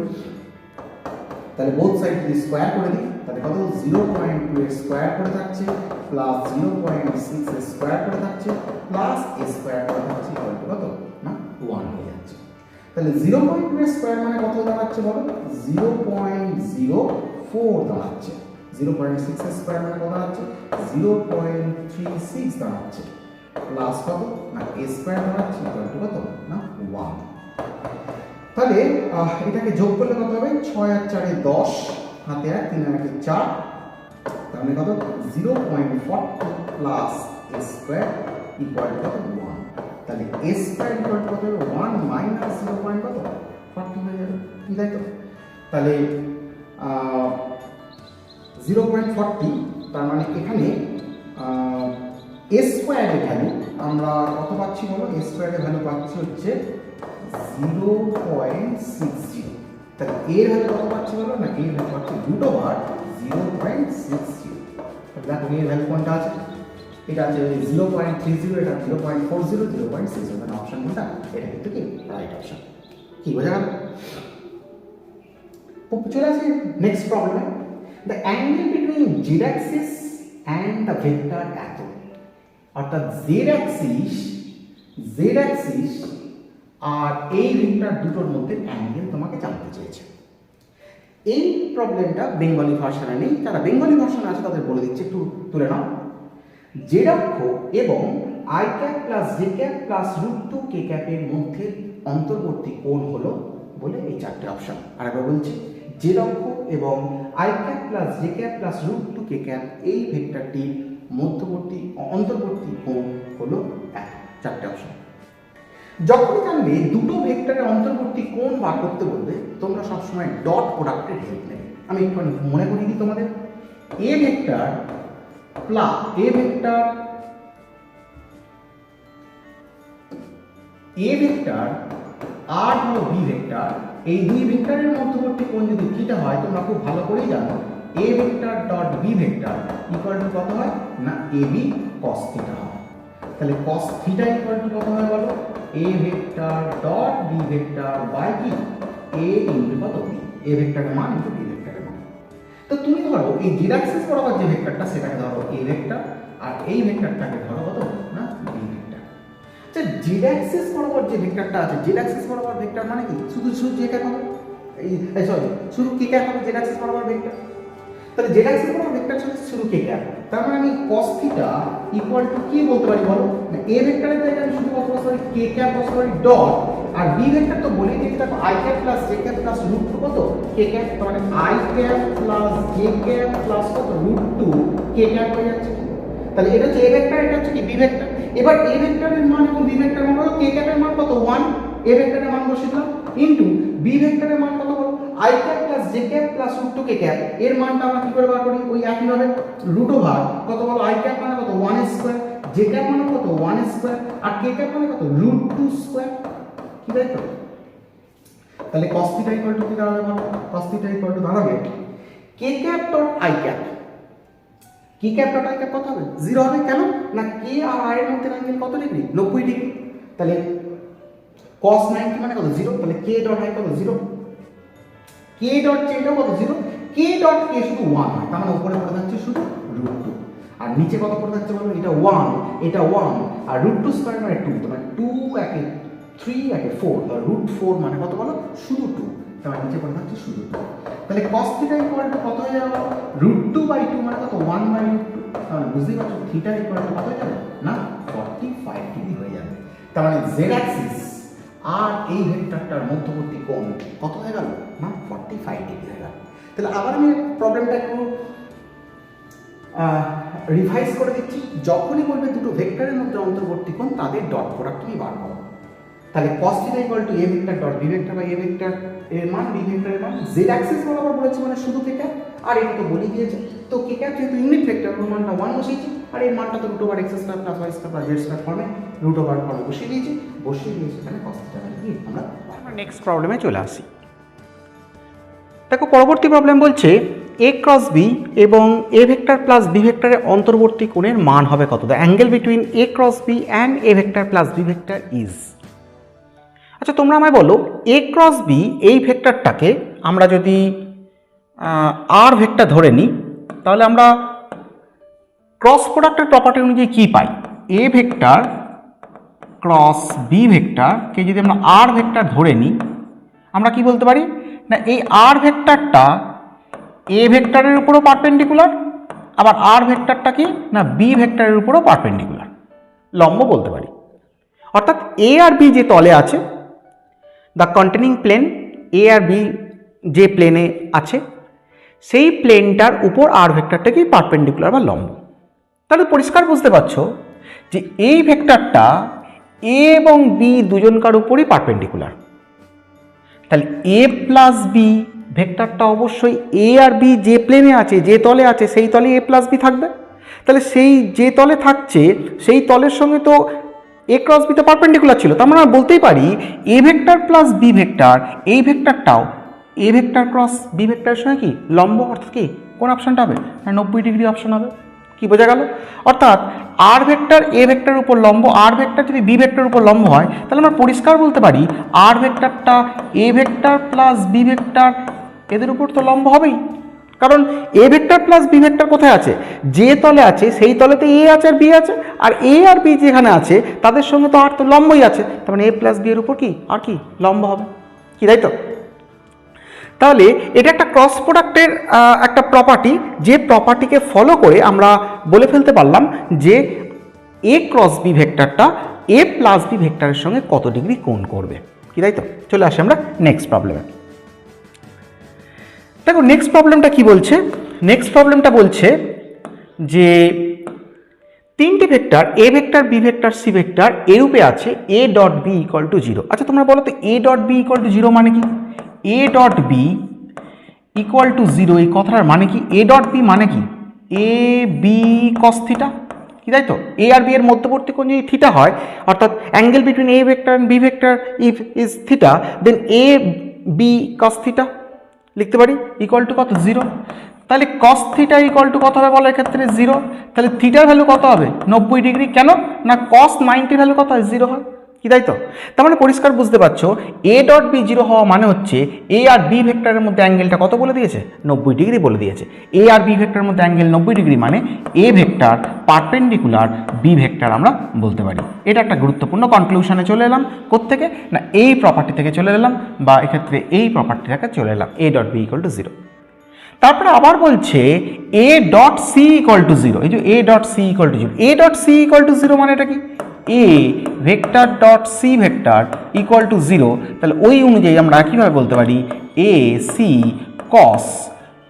তাহলে বোথ সাইড যদি স্কয়ার করে দিই তাহলে কত 0.2 এর স্কয়ার করে থাকছে প্লাস 0.6 এর স্কয়ার করে থাকছে প্লাস a স্কয়ার করে থাকছে ইকুয়াল টু কত না 1 হয়ে যাচ্ছে। তাহলে 0.2 এর স্কয়ার মানে কত দাঁড়াচ্ছে বলো 0.04 দাঁড়াচ্ছে। 0.6 এর স্কয়ার মানে কত দাঁড়াচ্ছে 0.36 দাঁড়াচ্ছে প্লাস কত না a স্কয়ার দাঁড়াচ্ছে ইকুয়াল টু কত না 1। তাহলে এটাকে যোগ করলে কত হবে 6 আর 4 এ 10, হাতে 1 3 আর 1 4, তার মানে কত 0.40 plus a square equal to কত 1। তাহলে a স্কয়ার ইকুয়াল টু কত হবে 1 মাইনাস 0.40 হয়ে যাবে, কি তাই তো? তাহলে 0.40 তার মানে এখানে a স্কয়ারের ভ্যালু আমরা কত পাচ্ছি বলো? a স্কয়ারের ভ্যালু পাচ্ছি হচ্ছে 0.60। তাহলে এর ভ্যালু কত পাচ্ছি বলো না এর ভ্যালু পাচ্ছি √0.60। দেখো এর ভ্যালু কোনটা আছে? এটা আছে 0.30, এটা 0.40, 0.60, মানে অপশন কোনটা? এটা কিন্তু কি রাইট অপশন। কি বোঝা গেল? চলে আসি নেক্সট প্রবলেমে। The angle between z Axis and the vector এত, অর্থাৎ z অ্যাক্সিস আর এই ভেক্টর দুটোর মধ্যে অ্যাঙ্গেল তোমাকে জানতে চেয়েছে। এই প্রবলেমটা বেঙ্গলি ভার্সনে নেই, যারা বেঙ্গলি ভার্সনে আছে তাদের বলে দিচ্ছে, একটু তুলে নাও। জেড অক্ষ এবং i cap plus j cap plus √2 k cap এর মধ্যে অন্তর্বর্তী কোণ হলো বলে এই চারটে অপশন। আরেকবার বলছি, জেড অক্ষ এবং i cap plus j cap plus √2 k cap এই ভেক্টরটির অন্তর্বর্তী কোণ হলো চারটে অপশন। যখন জানবে দুটো ভেক্টরের অন্তর্বর্তী কোণ বার করতে বলবে তোমরা সবসময় ডট প্রোডাক্টের হেল্প নেবে। আমি একটু মনে করিয়ে দিই তোমাদের। এ ভেক্টর আর হলো বি ভেক্টর, এই দুই ভেক্টরের মধ্যবর্তী কোণ যদি থিটা হয় তোমরা খুব ভালো করেই জানো এ vector dot B vector equal to কত হয় না এ বি কস থিটা হয়। তাহলে cos থিটা ইকুয়াল টু কত হয় বলো a vector dot b vector by কি a ইনটু কত b, a ভেক্টরের মান ইনটু b ভেক্টরের মান। তো তুমি ধরো এই z অ্যাক্সিস বরাবর যে ভেক্টরটা সেটাকে ধরো a ভেক্টর আর এই ভেক্টরটাকে ধরো কত না b ভেক্টর। আচ্ছা z অ্যাক্সিস বরাবর যে ভেক্টরটা আছে, z অ্যাক্সিস বরাবর ভেক্টর মানে কি শুধু j ক্যাপ হবে, শুধু k ক্যাপ হবে z অ্যাক্সিস বরাবর ভেক্টর। তাহলে জেড অ্যাক্সিস বরাবর ভেক্টর হচ্ছে শুধু কে ক্যাপ, তার মানে আমি cos থিটা ইকুয়াল টু কি বলতে পারি বলো না এ ভেক্টরের জায়গায় আমি শুধু বলতে পারি কে ক্যাপ বলতে পারি ডট, আর বি ভেক্টর তো বলেই দিয়েছি দেখো i cap plus j cap plus √2 কত কে ক্যাপ, তার মানে i cap plus j cap plus কত √2 কে ক্যাপ হয়ে যাচ্ছে। তাহলে এটা হচ্ছে এ ভেক্টর, এটা হচ্ছে কি বি ভেক্টর। এবার এ ভেক্টরের মান এবং বি ভেক্টরের মান হলো কে ক্যাপের মান কত 1, এ ভেক্টরের মান বসিয়ে দিলাম, ইনটু বি ভেক্টরের মান কত হলো i cap plus j cap plus root two k cap. এর মানটা আমরা কি করে বার করি, ওই একই ভাবে রুট ওভার কত বলো আই ক্যাপ মানে কত 1 স্কয়ার, জে ক্যাপ মানে কত 1 স্কয়ার, আর কে ক্যাপ মানে কত রুট 2 স্কয়ার। কি তাই তো? তাহলে cos থিটা ইকুয়াল টু কি দাঁড়াবে বলো? cos থিটা ইকুয়াল টু দাঁড়াবে k cap dot i cap. K cap dot i cap কত হবে? 0 হবে। কেন না কে আর আই এর মধ্যে অ্যাঙ্গেল কত ডিগ্রি? 90 ডিগ্রি। তাহলে cos 90 মানে কত 0, তাহলে কে ডট আই কত 0, কে ডট কে এটাও কত 0, কে ডট কে শুধু 1 হয়, তার মানে উপরে পড়ে থাকছে শুধু রুট 2, আর নিচে কত পড়ে থাকছে বলো? এটা 1, এটা 1, আর রুট 2 স্কয়ার মানে 2, মানে 2 একে 3 একে 4, তাহলে রুট 4 মানে কত বলো? শুধু 2, তার মানে নিচে পড়ে থাকছে শুধু 2। তাহলে cos থিটা ইকুয়াল টু কত হয়ে যাবে? রুট 2/2 মানে কত 1/√2, তাহলে বুঝতেই পারছো থিটা ইকুয়াল টু কত হয়ে যাবে না 45 ডিগ্রি হয়ে যাবে। তার মানে জেড অ্যাক্সিস আর এই ভেক্টরটার মধ্যবর্তী কোণ কত হয়ে গেল না 45 ডিগ্রি হয়ে গেল। তাহলে আবার আমি প্রবলেমটা একটু রিভাইজ করে দিচ্ছি। যখনই বলবে দুটো ভেক্টরের মধ্যে অন্তর্বর্তী কোণ তাদের ডট প্রোডাক্ট তুমি বার করো, তাহলে cos theta equal to a vector dot b vector by a vector এর মান b ভেক্টরের মান z অ্যাক্সিস বরাবর বলেছি মানে শুধু কে ক্যাপ, আর এটা তো বলে দিয়েছে। তো কে ক্যাপ যেহেতু ইউনিট ভেক্টর ওর মানটা 1 বসিয়েছি, আর এর মানটা তো root over x square plus y square plus z square ফর্মে রুট ওভার ফর্মে বসিয়ে দিয়েছি। সেখানে cos থিটা কি আমরা নেক্সট প্রবলেমে চলে আসি। দেখো পরবর্তী প্রবলেম বলছে a ক্রস b এবং a ভেক্টর প্লাস b ভেক্টরের অন্তর্বর্তী কোণের মান হবে কত? The angle between a cross b and a vector plus b vector is. আচ্ছা তোমরা আমায় বলো a ক্রস b এই ভেক্টরটাকে আমরা যদি আর ভেক্টর ধরে নিই, তাহলে আমরা ক্রস প্রোডাক্টের প্রপার্টি অনুযায়ী কী পাই? a ভেক্টর ক্রস b ভেক্টরকে যদি আমরা আর ভেক্টর ধরে নিই, আমরা কি বলতে পারি না এই আর ভেক্টরটা এ ভেক্টরের উপরও পারপেন্ডিকুলার, আবার আর ভেক্টরটা কি না বি ভেক্টরের উপরও পারপেন্ডিকুলার, লম্ব বলতে পারি। অর্থাৎ এ আর বি যে তলে আছে, দ্য কন্টেনিং প্লেন এ আর বি যে প্লেনে আছে সেই প্লেনটার উপর আর ভেক্টরটা কি পারপেন্ডিকুলার বা লম্ব। তাহলে পরিষ্কার বুঝতে পারছো যে এই ভেক্টরটা এ এবং বি দুজনকার উপরই পারপেন্ডিকুলার। তাহলে এ প্লাস বি ভেক্টরটা অবশ্যই এ আর বি যে প্লেনে আছে যে তলে আছে সেই তলে এ প্লাস বি থাকবে। তাহলে সেই যে তলে থাকছে সেই তলের সঙ্গে তো এ ক্রস বি তো পারপেন্ডিকুলার ছিল, তার মানে আমরা বলতেই পারি a vector plus B vector এই ভেক্টরটাও এ ভেক্টর ক্রস বি ভেক্টরের সঙ্গে কি লম্ব। অর্থাৎ কি কোন অপশনটা হবে? 90 ডিগ্রি অপশন হবে। কি বোঝা গেল? অর্থাৎ আর ভেক্টর এ ভেক্টরের উপর লম্ব, আর ভেক্টর যদি বি ভেক্টরের উপর লম্ব হয়, তাহলে আমরা পরিষ্কার বলতে পারি আর ভেক্টরটা a vector plus B vector এদের উপর তো লম্ব হবেই। কারণ a vector plus B vector কোথায় আছে? যে তলে আছে সেই তলেতে এ আছে আর বি আছে, আর এ আর বি যেখানে আছে তাদের সঙ্গে তো আর তো লম্বই আছে, তার মানে এ প্লাস বি এর উপর কি আর কি লম্ব হবে। কি তাই তো? তাহলে এটা একটা ক্রস প্রোডাক্টের একটা প্রপার্টি, যে প্রপার্টিকে ফলো করে আমরা বলে ফেলতে পারলাম যে এ ক্রস বি ভেক্টরটা এ প্লাস বি ভেক্টরের সঙ্গে কত ডিগ্রি কোণ করবে। কি তাই তো? চলে আসি আমরা নেক্সট প্রবলেমে। দেখো নেক্সট প্রবলেমটা কি বলছে? নেক্সট প্রবলেমটা বলছে যে তিনটি ভেক্টর এ vector B vector c vector এরূপে আছে a dot B equal to 0। আচ্ছা তোমরা বলো তো a dot B equal to 0 মানে কি? A dot B equal to 0 এই কথাটার মানে কি? এ ডট বি মানে কি? এ বি কস থিটা। কি তাই তো? এ আর বি এর মধ্যবর্তী কোণ যদি থিটা হয়, অর্থাৎ angle between A vector and B vector is theta, then A B cos theta লিখতে পারি ইকুয়াল টু কত 0। তাহলে কস থিটা ইকুয়াল টু কত হবে বলো এক্ষেত্রে 0। তাহলে থিটার ভ্যালু কত হবে? 90 ডিগ্রি। কেন না কস 90 ভ্যালু কত হয়? 0 হয়। কি তাই তো? তার মানে পরিষ্কার বুঝতে পারছো এ ডট বি 0 হওয়া মানে হচ্ছে এ আর বি ভেক্টরের মধ্যে অ্যাঙ্গেলটা কত বলে দিয়েছে? 90 ডিগ্রি বলে দিয়েছে। এ আর বি ভেক্টরের মধ্যে অ্যাঙ্গেল 90 ডিগ্রি মানে এ ভেক্টর পারপেন্ডিকুলার বি ভেক্টর আমরা বলতে পারি। এটা একটা গুরুত্বপূর্ণ কনক্লুশনে চলে এলাম। কোত্থেকে না এই প্রপার্টি থেকে চলে এলাম, বা এক্ষেত্রে এই প্রপার্টি থেকে চলে এলাম A dot B equal to 0। তারপরে আবার বলছে A dot C equal to 0। এই যে A dot C equal to 0, A dot C equal to 0 মানে এটা কি? A vector dot C vector equal to 0। তাহলে ওই অনুযায়ী আমরা কীভাবে বলতে পারি A C cos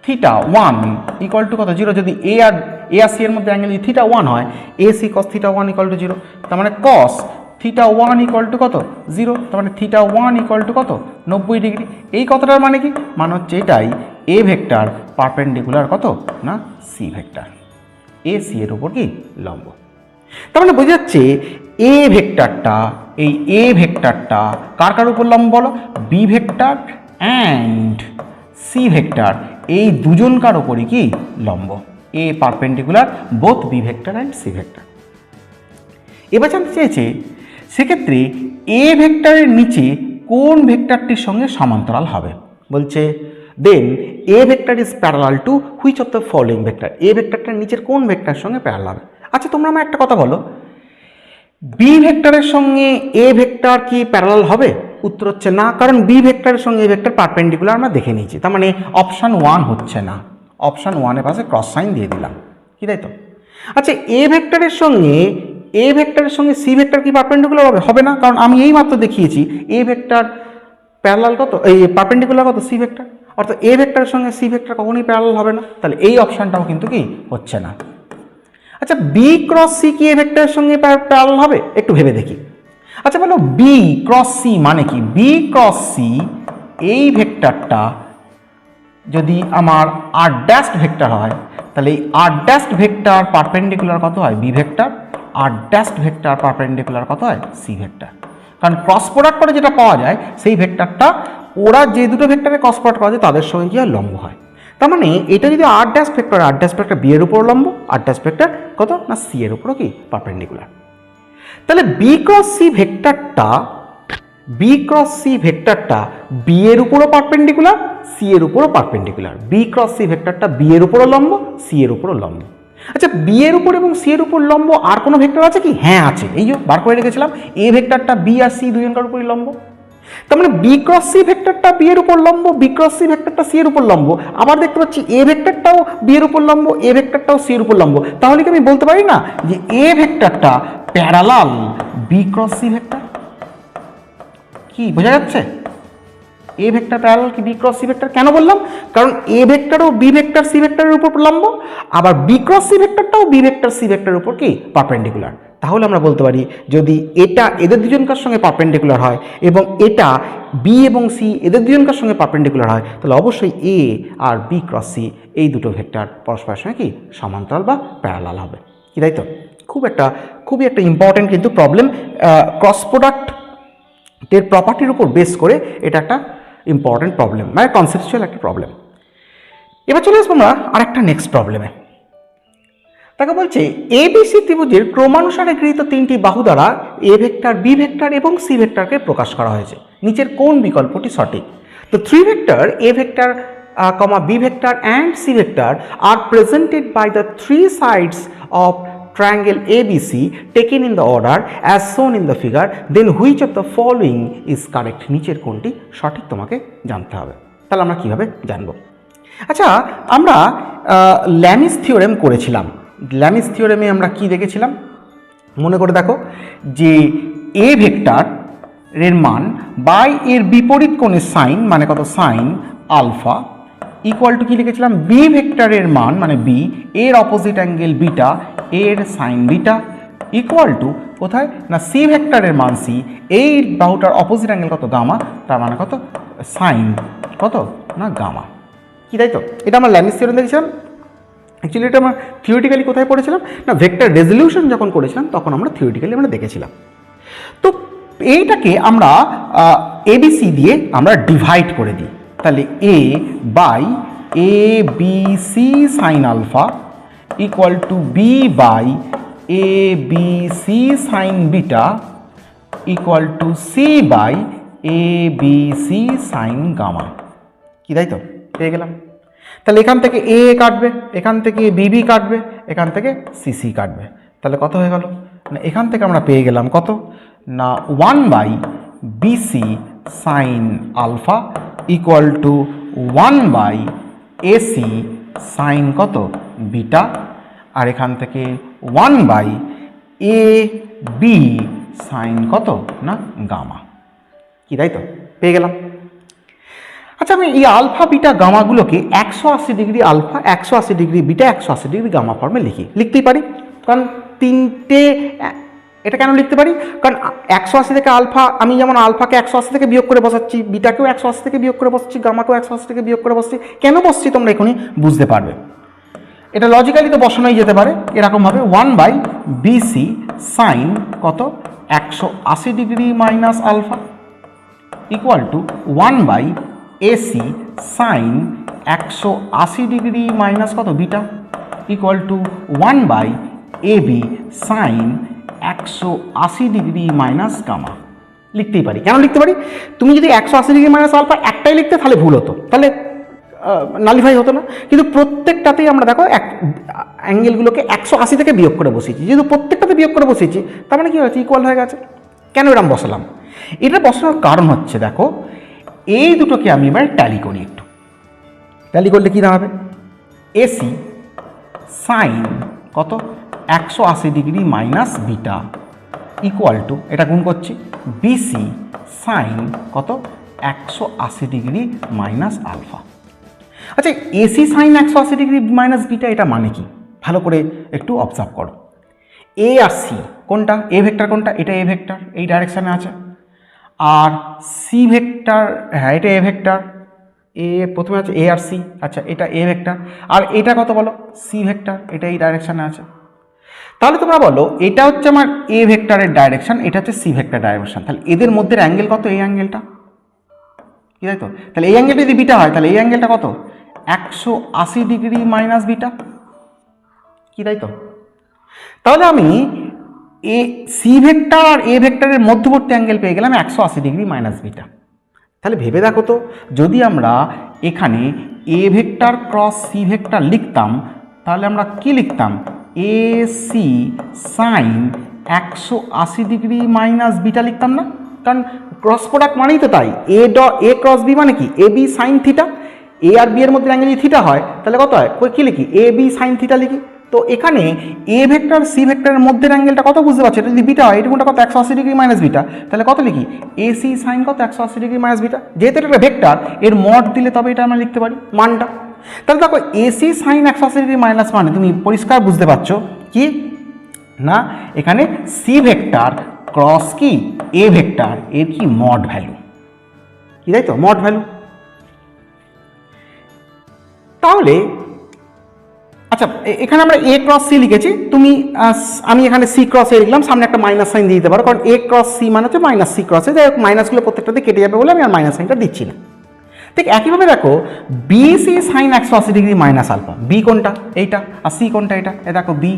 theta 1 equal to কত 0। যদি এ আর এ আর সি এর মধ্যে অ্যাঙ্গেল যদি থিটা 1 হয়, A C cos theta 1 equal to 0, তার মানে কস থিটা 1 ইকুয়াল টু কত 0, তার মানে থিটা 1 ইকুয়াল টু কত 90 ডিগ্রি। এই কথাটার মানে কি, মানে হচ্ছে এটাই এ ভেক্টর পারপেন্ডিকুলার কত না সি ভেক্টর, এ সি এর উপর কি লম্ব। তার মানে বোঝা যাচ্ছে এ ভেক্টরটা, এই এ ভেক্টরটা কার কার উপর লম্ব বলো, b vector and C vector, এই দুজনকার উপরই কি লম্ব, a perpendicular both b vector and C vector. এবার জানতে চেয়েছে সেক্ষেত্রে এ ভেক্টরের নিচে কোন ভেক্টরটির সঙ্গে সমান্তরাল হবে। বলছে then A vector is parallel to which of the following vector, a ভেক্টরটার নিচের কোন ভেক্টরের সঙ্গে প্যারালাল হবে। আচ্ছা তোমরা আমার একটা কথা বলো, বি ভেক্টরের সঙ্গে এ ভেক্টর কি প্যারালাল হবে? উত্তর হচ্ছে না, কারণ বি ভেক্টরের সঙ্গে এ ভেক্টর পারপেন্ডিকুলার আমরা দেখে নিয়েছি, তার মানে অপশান 1 হচ্ছে না, অপশান 1-এর পাশে ক্রস সাইন দিয়ে দিলাম, কি তাই তো। আচ্ছা এ ভেক্টরের সঙ্গে সি ভেক্টর কি পারপেন্ডিকুলার হবে? হবে না, কারণ আমি এই মাত্র দেখিয়েছি এ ভেক্টর প্যারালাল কত, এই পারপেন্ডিকুলার কত সি ভেক্টর, অর্থাৎ এ ভেক্টরের সঙ্গে সি ভেক্টর কখনোই প্যারালাল হবে না, তাহলে এই অপশানটাও কিন্তু কি হচ্ছে না। আচ্ছা বি ক্রস সি কি এ ভেক্টরের সঙ্গে প্যারালাল হবে? একটু ভেবে দেখি। আচ্ছা বলো বি ক্রস সি মানে কি, বি ক্রস সি এই ভেক্টরটা যদি আমার আর ড্যাশড ভেক্টর হয়, তাহলে এই আর ড্যাশড ভেক্টর পারপেন্ডিকুলার কত হয় বি ভেক্টর, আর ড্যাশড ভেক্টর পারপেন্ডিকুলার কত হয় সি ভেক্টর, কারণ ক্রস প্রোডাক্ট করে যেটা পাওয়া যায় সেই ভেক্টরটা ওরা যে দুটো ভেক্টরে ক্রস প্রোডাক্ট করা যায় তাদের সঙ্গে কি হয় লম্ব হয়। তার মানে এটা যদি আর ড্যাশ ভেক্টর বি এর উপর লম্ব, আর ড্যাশ ভেক্টর কত না সি এর উপরও কি পারপেন্ডিকুলার। তাহলে বি ক্রস সি ভেক্টরটা বি এর উপরও পারপেন্ডিকুলার, সি এর উপরও পারপেন্ডিকুলার, বি ক্রস সি ভেক্টরটা বি এর উপরও লম্ব, সি এর উপরও লম্ব। আচ্ছা বি এর উপর এবং সি এর উপর লম্ব আর কোনো ভেক্টর আছে কি? হ্যাঁ আছে, এই যে বার করে রেখেছিলাম, এ ভেক্টরটা বি আর সি দুজনকার উপরই লম্ব, তার মানে বি ক্রস সি ভেক্টরটা বি এর উপর লম্ব, বি ক্রস সি ভেক্টরটা সি এর উপর লম্ব। আবার দেখতে পাচ্ছি এ ভেক্টরটাও বি এর উপর লম্ব, এ ভেক্টরটাও সি এর উপর লম্ব। তাহলে কি আমি বলতে পারি না যে এ ভেক্টরটা parallel b cross C vector? কি বোঝা যাচ্ছে? এ ভেক্টর প্যারালাল কি বি ক্রস সি ভেক্টর? কেন বললাম? কারণ এ ভেক্টরও বি ভেক্টর সি ভেক্টরের উপর লম্ব, আবার বি ক্রস সি ভেক্টরটাও বি ভেক্টর সি ভেক্টরের উপর কি পারপেন্ডিকুলার। তাহলে আমরা বলতে পারি যদি এটা এদের দুজনকার সঙ্গে পারপেন্ডিকুলার হয় এবং এটা বি এবং সি এদের দুজনকার সঙ্গে পারপেন্ডিকুলার হয়, তাহলে অবশ্যই এ আর বি ক্রস সি এই দুটো ভেক্টর পরস্পরের সঙ্গে কি সমান্তরাল বা প্যারালাল হবে, কি তাই তো? খুবই একটা ইম্পর্টেন্ট কিন্তু প্রবলেম, ক্রস প্রোডাক্টের প্রপার্টির উপর বেস করে এটা একটা ইম্পর্টেন্ট প্রবলেম, মানে কনসেপচুয়াল একটা প্রবলেম। এবার চলে আসবো আমরা আর একটা নেক্সট প্রবলেমে। তাকে বলছে এবিসি ত্রিভুজের ক্রমানুসারে গৃহীত তিনটি বাহু দ্বারা এ ভেক্টর, বি ভেক্টর এবং সি ভেক্টরকে প্রকাশ করা হয়েছে, নিচের কোন বিকল্পটি সঠিক? তো three vector A vector B vector and C vector are presented by the three sides of triangle ABC taken in the order as shown in the figure, then which of the following is correct? নিচের কোনটি সঠিক তোমাকে জানতে হবে। তাহলে আমরা কিভাবে জানবো? আচ্ছা আমরা ল্যামিস থিওরেম করেছিলাম, ল্যামিস থিওরেমে আমরা কি দেখেছিলাম মনে করে দেখো, যে এ ভেক্টরের মান বাই এর বিপরীত কোণের সাইন মানে কত সাইন আলফা ইকুয়াল টু কি লিখেছিলাম, বি ভেক্টরের মান মানে বি এর অপোজিট অ্যাঙ্গেল বিটা এর সাইন বিটা ইকুয়াল টু কোথায় না সি ভেক্টরের মান সি এই বাহুটার অপোজিট অ্যাঙ্গেল কত গামা, তার মানে কত সাইন কত না গামা, কি তাই তো? এটা আমরা ল্যামিস থিওরেম দেখেছিলাম। অ্যাকচুয়ালি এটা আমরা থিওরিটিক্যালি কোথায় পড়েছিলাম না, ভেক্টর রেজলিউশন যখন করেছিলাম তখন আমরা থিওরিটিক্যালি আমরা দেখেছিলাম। তো এইটাকে আমরা এবিসি দিয়ে আমরা ডিভাইড করে দিই, তাহলে a by a b c sine alpha equal to b by a b c sine beta equal to c by a b c sine gamma, কি তাই তো? পেয়ে গেলাম। তাহলে এখান থেকে এ কাটবে, এখান থেকে বিবি কাটবে, এখান থেকে সিসি কাটবে, তাহলে কত হয়ে গেল না, এখান থেকে আমরা পেয়ে গেলাম কত না 1 by BC sine alpha equal to 1 by AC sine কত বিটা, আর এখান থেকে 1 বাই এ বি সাইন কত না গামা, কি তাই তো? পেয়ে গেলাম। আচ্ছা, আমি এই আলফা বিটা গামাগুলোকে 180 degree alpha, 180 degree beta, 180 degree gamma ফর্মে লিখতেই পারি। কারণ তিনটে, এটা কেন লিখতে পারি? কারণ 180 থেকে আলফা, আমি যেমন আলফাকে 180 থেকে বিয়োগ করে বসাচ্ছি, বিটাকেও 180 থেকে বিয়োগ করে বসাচ্ছি, গামাকেও 180 থেকে বিয়োগ করে বসছি। কেন বসছি তোমরা এখনই বুঝতে পারবে। এটা লজিক্যালি তো বসানোই যেতে পারে এরকমভাবে, 1/BC সাইন কত 180 degree minus alpha equal to 1/AC sine 180 degree minus কত beta equal to 1/AB sine 180 degree minus gamma. লিখতেই পারি। কেন লিখতে পারি? তুমি যদি 180 ডিগ্রি মাইনাস আলফা একটাই লিখতে তাহলে ভুল হতো, তাহলে নালিফাই হতো না। কিন্তু প্রত্যেকটাতেই আমরা দেখো অ্যাঙ্গেলগুলোকে 180 থেকে বিয়োগ করে বসিয়েছি। যেহেতু প্রত্যেকটাতে বিয়োগ করে বসিয়েছি, তার মানে কী হয়েছে? ইকুয়াল হয়ে গেছে। কেন এরকম বসালাম? এটা বসানোর কারণ হচ্ছে, দেখো এই দুটোকে আমি এবার ট্যালি করি। একটু ট্যালি করলে কী দাঁড়াবে? এসি সাইন কত 180 degree minus beta equal two, এটা গুণ করছি, বিসি সাইন কত 180 ডিগ্রি মাইনাস আলফা। আচ্ছা, AC sine 180 degree minus beta এটা মানে কি? ভালো করে একটু অবজার্ভ করো। এ আর সি কোনটা? এ ভেক্টর কোনটা? এটা এ ভেক্টর, এই ডাইরেকশানে আছে। আর সি ভেক্টর, হ্যাঁ এটা এ ভেক্টর, এ প্রথমে আছে এ আর সি। আচ্ছা, এটা এ ভেক্টর, আর এটা কত বলো? সি ভেক্টর, এটা এই ডাইরেকশানে আছে। তাহলে তোমরা বলো এটা হচ্ছে আমার এ ভেক্টরের ডাইরেকশন, এটা হচ্ছে সি ভেক্টর ডাইরেকশন। তাহলে এদের মধ্যে অ্যাঙ্গেল কত? এই অ্যাঙ্গেলটা, কি তাই তো? তাহলে এই অ্যাঙ্গেলটা যদি বিটা হয়, তাহলে এই অ্যাঙ্গেলটা কত? 180 ডিগ্রি মাইনাস বিটা, কি তাই তো? তাহলে আমি এ সি ভেক্টর আর এ ভেক্টরের মধ্যবর্তী অ্যাঙ্গেল পেয়ে গেলাম 180 ডিগ্রি মাইনাস বিটা। তাহলে ভেবে দেখো তো, যদি আমরা এখানে A vector cross C vector লিখতাম, তাহলে আমরা কি লিখতাম? A C sine 180 degree minus beta লিখতাম না? কারণ ক্রস প্রোডাক্ট মানেই তো তাই। এ ক্রস বি মানে কি? এ বি সাইন থিটা। এ আর বি এর মধ্যে অ্যাঙ্গেল যদি থিটা হয়, তাহলে কত হয়? কী লিখি? এ বি সাইন থিটা লিখি। তো এখানে এ ভেক্টর সি ভেক্টরের মধ্যের অ্যাঙ্গেলটা কত বুঝতে পারছো? এটা যদি বিটা হয়, এটুকুটা কত? 180 ডিগ্রি মাইনাস বিটা। তাহলে কত লিখি? এসি সাইন কত 180 ডিগ্রি মাইনাস বিটা। যেহেতু এটা একটা ভেক্টর, এর মড দিলে তবে এটা আমরা লিখতে পারি মানটা। তাহলে দেখো এসি সাইন 180 ডিগ্রি মাইনাস মানে তুমি পরিষ্কার বুঝতে পারছো কি না, এখানে সি ভেক্টর ক্রস কি এ ভেক্টর, এর কি মড ভ্যালু, কি তাই তো? Mod value. তাহলে আচ্ছা, এখানে আমরা এ ক্রস সি লিখেছি, আমি এখানে সি ক্রস এ লিখলাম, সামনে একটা মাইনাস সাইন দিয়ে দিতে পারো, কারণ এ ক্রস সি মানে হচ্ছে মাইনাস সি ক্রসে। যাই হোক, মাইনাসগুলো প্রত্যেকটাতে কেটে যাবে বলে আমি আর মাইনাস সাইনটা দিচ্ছি না। ঠিক একইভাবে দেখো BC sine 180 degree minus alpha, B কোনটা? এইটা। আর সি কোনটা? এটা। এ দেখো বি,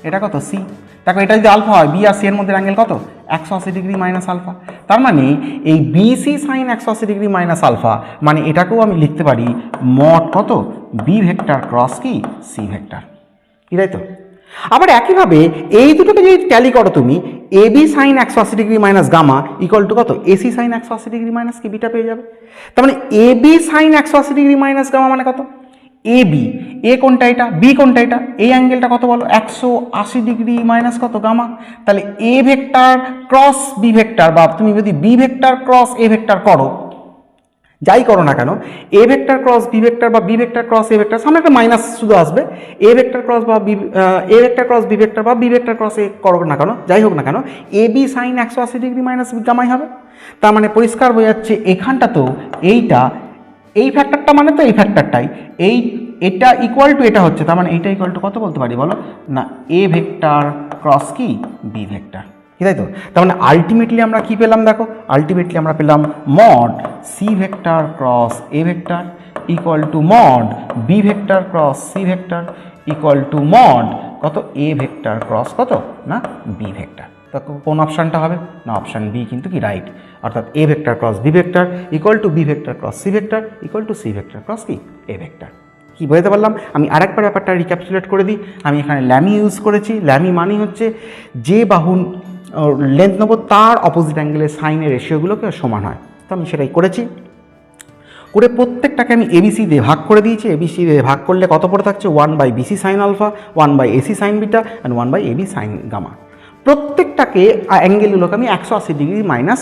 এটা কত? সি। দেখো এটা যদি আলফা হয়, বি আর সি এর মধ্যে অ্যাঙ্গেল কত? 180 ডিগ্রি মাইনাস আলফা। তার মানে এই BC sine 180 degree minus alpha মানে এটাকেও আমি লিখতে পারি মড কত? বি ভেক্টর ক্রস কি সি ভেক্টর, কি তাই তো? আবার একইভাবে এই দুটোকে যদি ট্যালি করো তুমি, a b sine 180 degree minus gamma equal to কত? এসি সাইন 180 ডিগ্রি মাইনাস কি বিটা পেয়ে যাবে। তার মানে a b sine 180 degree minus gamma মানে কত? এ বি, এ কোনটা? এটা। বি কোনটা? এটা। এই অ্যাঙ্গেলটা কত বলো? 180 ডিগ্রি মাইনাস কত? গামা। তাহলে এ ভেক্টর ক্রস বি ভেক্টর, বা তুমি যদি বি ভেক্টর ক্রস এ ভেক্টর করো, যাই করো না কেন, a vector cross B vector বা বি ভেক্টর ক্রস এ ভেক্টর, সামনে একটা মাইনাস শুধু আসবে। এ ভেক্টর ক্রস বা a vector cross B vector বা বি ভেক্টর ক্রস এ করো না কেন, যাই হোক না কেন, a b sine 180 degree minus গামাই হবে। তার মানে পরিষ্কার বোঝা যাচ্ছে এখানটা তো এইটা, এই ফ্যাক্টরটা মানে তো এই ফ্যাক্টরটাই, এটা ইকুয়াল টু এটা হচ্ছে, তার মানে এইটা ইকুয়াল টু কত বলতে পারি বলো না? এ ভেক্টর ক্রস কি বি ভেক্টর, কি তাই তো? তার মানে আলটিমেটলি আমরা কি পেলাম? দেখো আলটিমেটলি আমরা পেলাম mod c vector cross A vector equal to mod b vector cross C vector equal to mod কত? এ ভেক্টর ক্রস কত না বি ভেক্টর। তো কোন অপশানটা হবে না? অপশান বি কিন্তু কি রাইট, অর্থাৎ A vector cross B vector equal to B vector cross C vector equal to C vector cross কি এ ভেক্টর। কি বোঝাতে পারলাম? আমি আরেকবার ব্যাপারটা রিক্যাপচুলেট করে দিই। আমি এখানে ল্যামি ইউজ করেছি। ল্যামি মানে হচ্ছে যে বাহুর লেন্থ নেব তার অপোজিট অ্যাঙ্গেলের সাইনের রেশিওগুলোকে সমান হয়। তো আমি সেটাই করেছি। করে প্রত্যেকটাকে আমি এবিসি দিয়ে ভাগ করে দিয়েছি। এবিসি দিয়ে ভাগ করলে কত পড়ে থাকছে? 1/BC sine alpha, 1/AC sine beta and 1/AB sine gamma. প্রত্যেকটাকে অ্যাঙ্গেলগুলোকে আমি 180 ডিগ্রি মাইনাস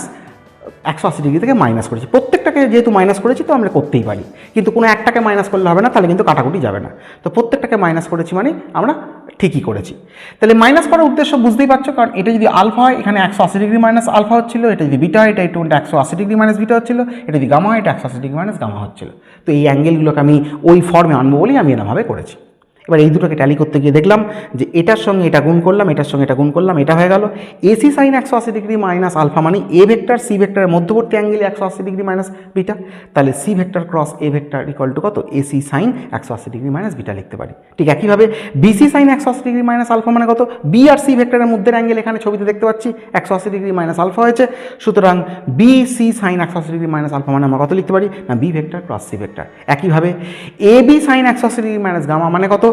180 ডিগ্রি থেকে মাইনাস করেছি, প্রত্যেকটাকে যেহেতু মাইনাস করেছি তো আমরা করতেই পারি, কিন্তু কোনো একটাকে মাইনাস করলে হবে না, তাহলে কিন্তু কাটাকুটি যাবে না। তো প্রত্যেকটাকে মাইনাস করেছি মানে আমরা ঠিকই করেছি। তাহলে মাইনাস করার উদ্দেশ্য বুঝতেই পারছো, কারণ এটা যদি আলফা হয় এখানে 180 ডিগ্রি মাইনাস আলফা হচ্ছিল, এটা যদি বিটা হয় এটা একটু 180 ডিগ্রি মাইনাস বিটা হচ্ছিল, এটা যদি গামা হয় এটা 180 ডিগ্রি মাইনাস গামা হচ্ছিল। তো এই অ্যাঙ্গেলগুলোকে আমি ওই ফর্মে আনবো বলেই আমি এরমভাবে করেছি। এবার এই দুটোকে ট্যালি করতে গিয়ে দেখলাম যে এটার সঙ্গে এটা গুণ করলাম, এটার সঙ্গে এটা গুণ করলাম, এটা হয়ে গেল AC sine 180 degree minus alpha, মানে এ ভেক্টর সি ভেক্টরের মধ্যবর্তী অ্যাঙ্গেল 180 ডিগ্রি মাইনাস বিটা। তাহলে c vector cross A vector equal to কত, AC sine 180 degree minus beta লিখতে পারি। ঠিক একইভাবে BC sine 180 degree minus alpha মানে কত, বি আর সি ভেক্টরের মধ্যে অ্যাঙ্গেল এখানে ছবিতে দেখতে পাচ্ছি 180 ডিগ্রি মাইনাস আলফা হয়েছে, সুতরাং BC sine 180 degree minus alpha মানে আমরা কত লিখতে পারি না, b vector cross C vector. একইভাবে a b sine 180 degree minus gamma মানে কত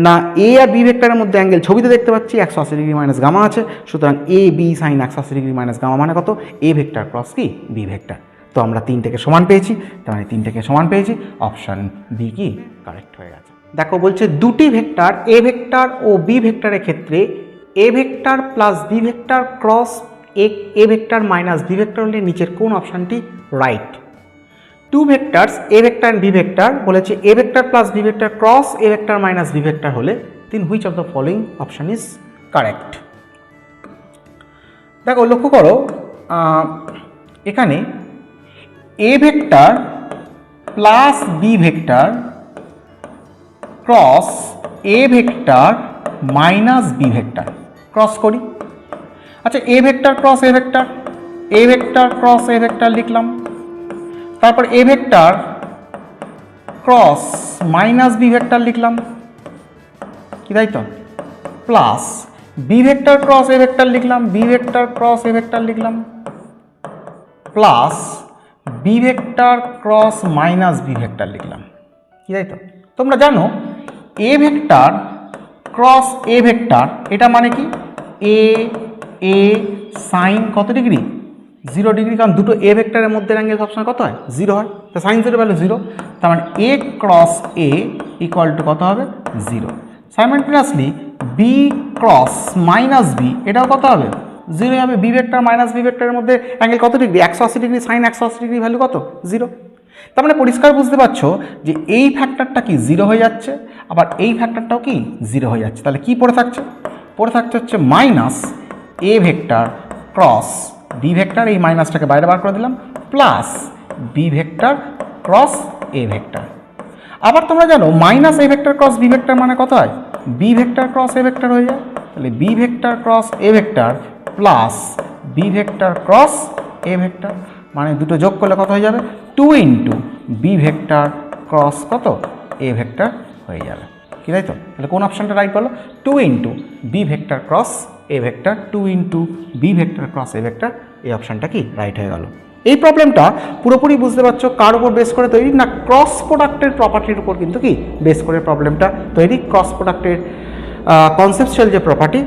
না, এ আর বি ভেক্টরের মধ্যে অ্যাঙ্গেল ছবিতে দেখতে পাচ্ছি 180 ডিগ্রি মাইনাস গামা আছে, সুতরাং a b sine 180 degree minus gamma মানে কত, এ ভেক্টর ক্রস কি বি ভেক্টর। তো আমরা তিনটেকে সমান পেয়েছি, তার মানে তিনটেকে সমান পেয়েছি, অপশান বি কি কারেক্ট হয়ে গেছে। দেখো বলছে দুটি ভেক্টর এ ভেক্টর ও বি ভেক্টরের ক্ষেত্রে A vector plus B vector cross A vector minus B vector হলে নিচের কোন অপশানটি right. Two vectors A vector and B vector বলেছে A vector plus B vector cross A vector minus B vector হলে then which of the following option is correct? দেখো লক্ষ্য করো এখানে A vector plus B vector cross A vector minus B vector cross করি। আচ্ছা A vector cross A vector, A vector cross A vector লিখলাম, তারপর A vector cross minus B vector লিখলাম, কি তাই তো, প্লাস বি ভেক্টর ক্রস এ vector লিখলাম, B vector cross এ vector লিখলাম, plus B vector cross minus B vector লিখলাম, কি তাই তো। তোমরা জানো এ ভেক্টর ক্রস এ ভেক্টর এটা মানে কি, এ সাইন কত ডিগ্রি, 0 ডিগ্রি, কারণ দুটো এ ভেক্টরের মধ্যে অ্যাঙ্গেল সবসময় কত হয়, 0 হয়, তো সাইন 0 ভ্যালু 0, তার মানে A cross A equal to কত হবে, 0। Simultaneously B cross minus B এটাও কত হবে, 0 হবে। বি ভেক্টর মাইনাস বি ভেক্টরের মধ্যে অ্যাঙ্গেল কত degree, 180 degree, sine 180 degree value কত, 0। তার মানে পরিষ্কার বুঝতে পারছো যে এই ফ্যাক্টরটা কি 0 হয়ে যাচ্ছে, আবার এই ফ্যাক্টরটাও কি 0 হয়ে যাচ্ছে। তাহলে কি পড়ে থাকছে, পড়ে থাকছে হচ্ছে minus A vector cross B vector, এই মাইনাসটাকে বাইরে বার করে দিলাম, প্লাস বি ভেক্টর ক্রস এ ভেক্টর। আবার তোমরা জানো minus A vector cross B vector মানে কত হয়, বি ভেক্টর ক্রস এ ভেক্টর হয়ে যায়। তাহলে বি ভেক্টর ক্রস এ vector plus B vector cross এ ভেক্টর মানে দুটো যোগ করলে কত হয়ে যাবে, 2 ইন্টু বি ভেক্টর ক্রস কত এ ভেক্টর হয়ে যাবে, কি তাই তো। তাহলে কোন অপশানটা রাইট বলো, 2 ইন্টু বি ভেক্টর ক্রস এ vector, 2 into B vector cross এ ভেক্টর, এই অপশানটা কি রাইট হয়ে গেল। এই প্রবলেমটা পুরোপুরি বুঝতে পারছো কার উপর বেস করে তৈরি না, ক্রস প্রোডাক্টের প্রপার্টির উপর কিন্তু কি বেস করে প্রবলেমটা তৈরি। ক্রস প্রোডাক্টের কনসেপচুয়াল যে প্রপার্টি,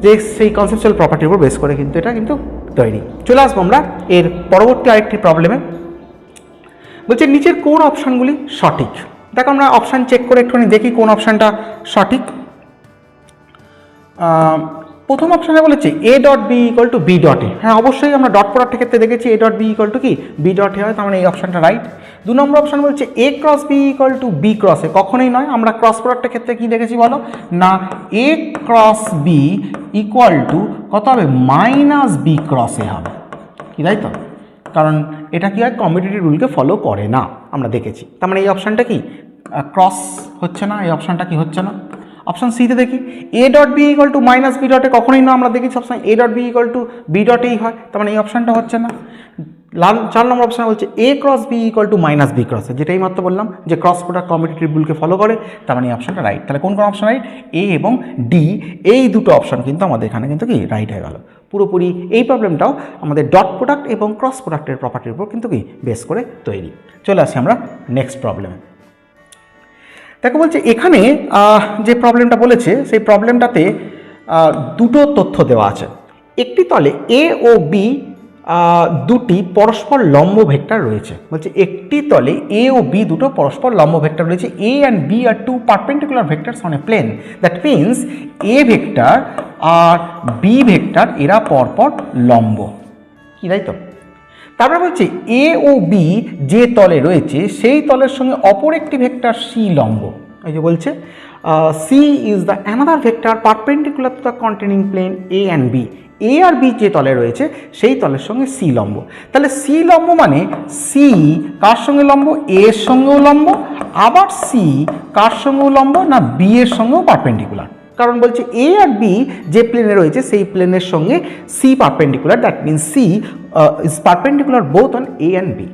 যে সেই কনসেপচুয়াল প্রপার্টির উপর বেস করে কিন্তু এটা কিন্তু তৈরি। চলে আসবো আমরা এর পরবর্তী আরেকটি প্রবলেমে। বলছে নিচের কোন অপশানগুলি সঠিক। দেখো আমরা অপশান চেক করে একটুখানি দেখি কোন অপশানটা সঠিক। প্রথম অপশানে বলেছে A dot B equal to B dot A, হ্যাঁ অবশ্যই আমরা ডট প্রোডাক্টের ক্ষেত্রে দেখেছি A dot B equal to কি বি ডট এ হয়, তার মানে এই অপশানটা রাইট। 2 নম্বর অপশান বলছে A cross B equal to B cross A, কখনোই নয়। আমরা ক্রস প্রোডাক্টের ক্ষেত্রে কি দেখেছি বলো না, A cross B equal to কত হবে, মাইনাস বি ক্রস এ হবে, কি তাই তো, কারণ এটা কি হয় কমিউটেটিভ রুলকে ফলো করে না, আমরা দেখেছি। তার মানে এই অপশানটা কি ক্রস হচ্ছে না, এই অপশানটা কি হচ্ছে না। অপশান সিতে দেখি A dot B equal to minus B ডটে, কখনোই না, আমরা দেখেছি সবসময় A dot B equal to B ডটেই হয়, তার মানে এই অপশানটা হচ্ছে না। 4 নম্বর অপশান বলছে A cross B equal to minus B cross A, যেটাই মাত্র বললাম যে ক্রস প্রোডাক্ট কমিউটেটিভ রুলকে ফলো করে, তার মানে এই অপশানটা রাইট। তাহলে কোন কোন অপশান রাইট, এ এবং ডি, এই দুটো অপশান কিন্তু আমাদের এখানে কিন্তু কি রাইট হয়ে গেল। পুরোপুরি এই প্রবলেমটাও আমাদের ডট প্রোডাক্ট এবং ক্রস প্রোডাক্টের প্রপার্টির উপর কিন্তু কি বেস করে তৈরি। চলে আসি আমরা নেক্সট প্রবলেমে। দেখো বলছে এখানে যে প্রবলেমটা বলেছে সেই প্রবলেমটাতে দুটো তথ্য দেওয়া আছে। একটি তলে এ ও বি দুটি পরস্পর লম্ব ভেক্টর রয়েছে। বলছে একটি তলে এ ও বি দুটো পরস্পর লম্ব ভেক্টর রয়েছে, A and B are two perpendicular vectors on a plane, that means A vector আর বি ভেক্টর এরা পরপর লম্ব, কি তাই তো। তারপরে বলছে এ ও বি যে তলে রয়েছে সেই তলের সঙ্গে অপর একটি ভেক্টর সি লম্ব। এই যে বলছে C is the another vector perpendicular to the containing plane A and B. A আর বি যে তলে রয়েছে সেই তলের সঙ্গে সি লম্ব। তাহলে সি লম্ব মানে সি কার সঙ্গে লম্ব? এ এর সঙ্গেও লম্ব, আবার সি কার সঙ্গেও লম্ব না বি এর সঙ্গেও পারপেন্ডিকুলার। কারণ বলছে এ আর বি যে প্লেনে রয়েছে সেই প্লেনের সঙ্গে C perpendicular, that means C is perpendicular both on A and B.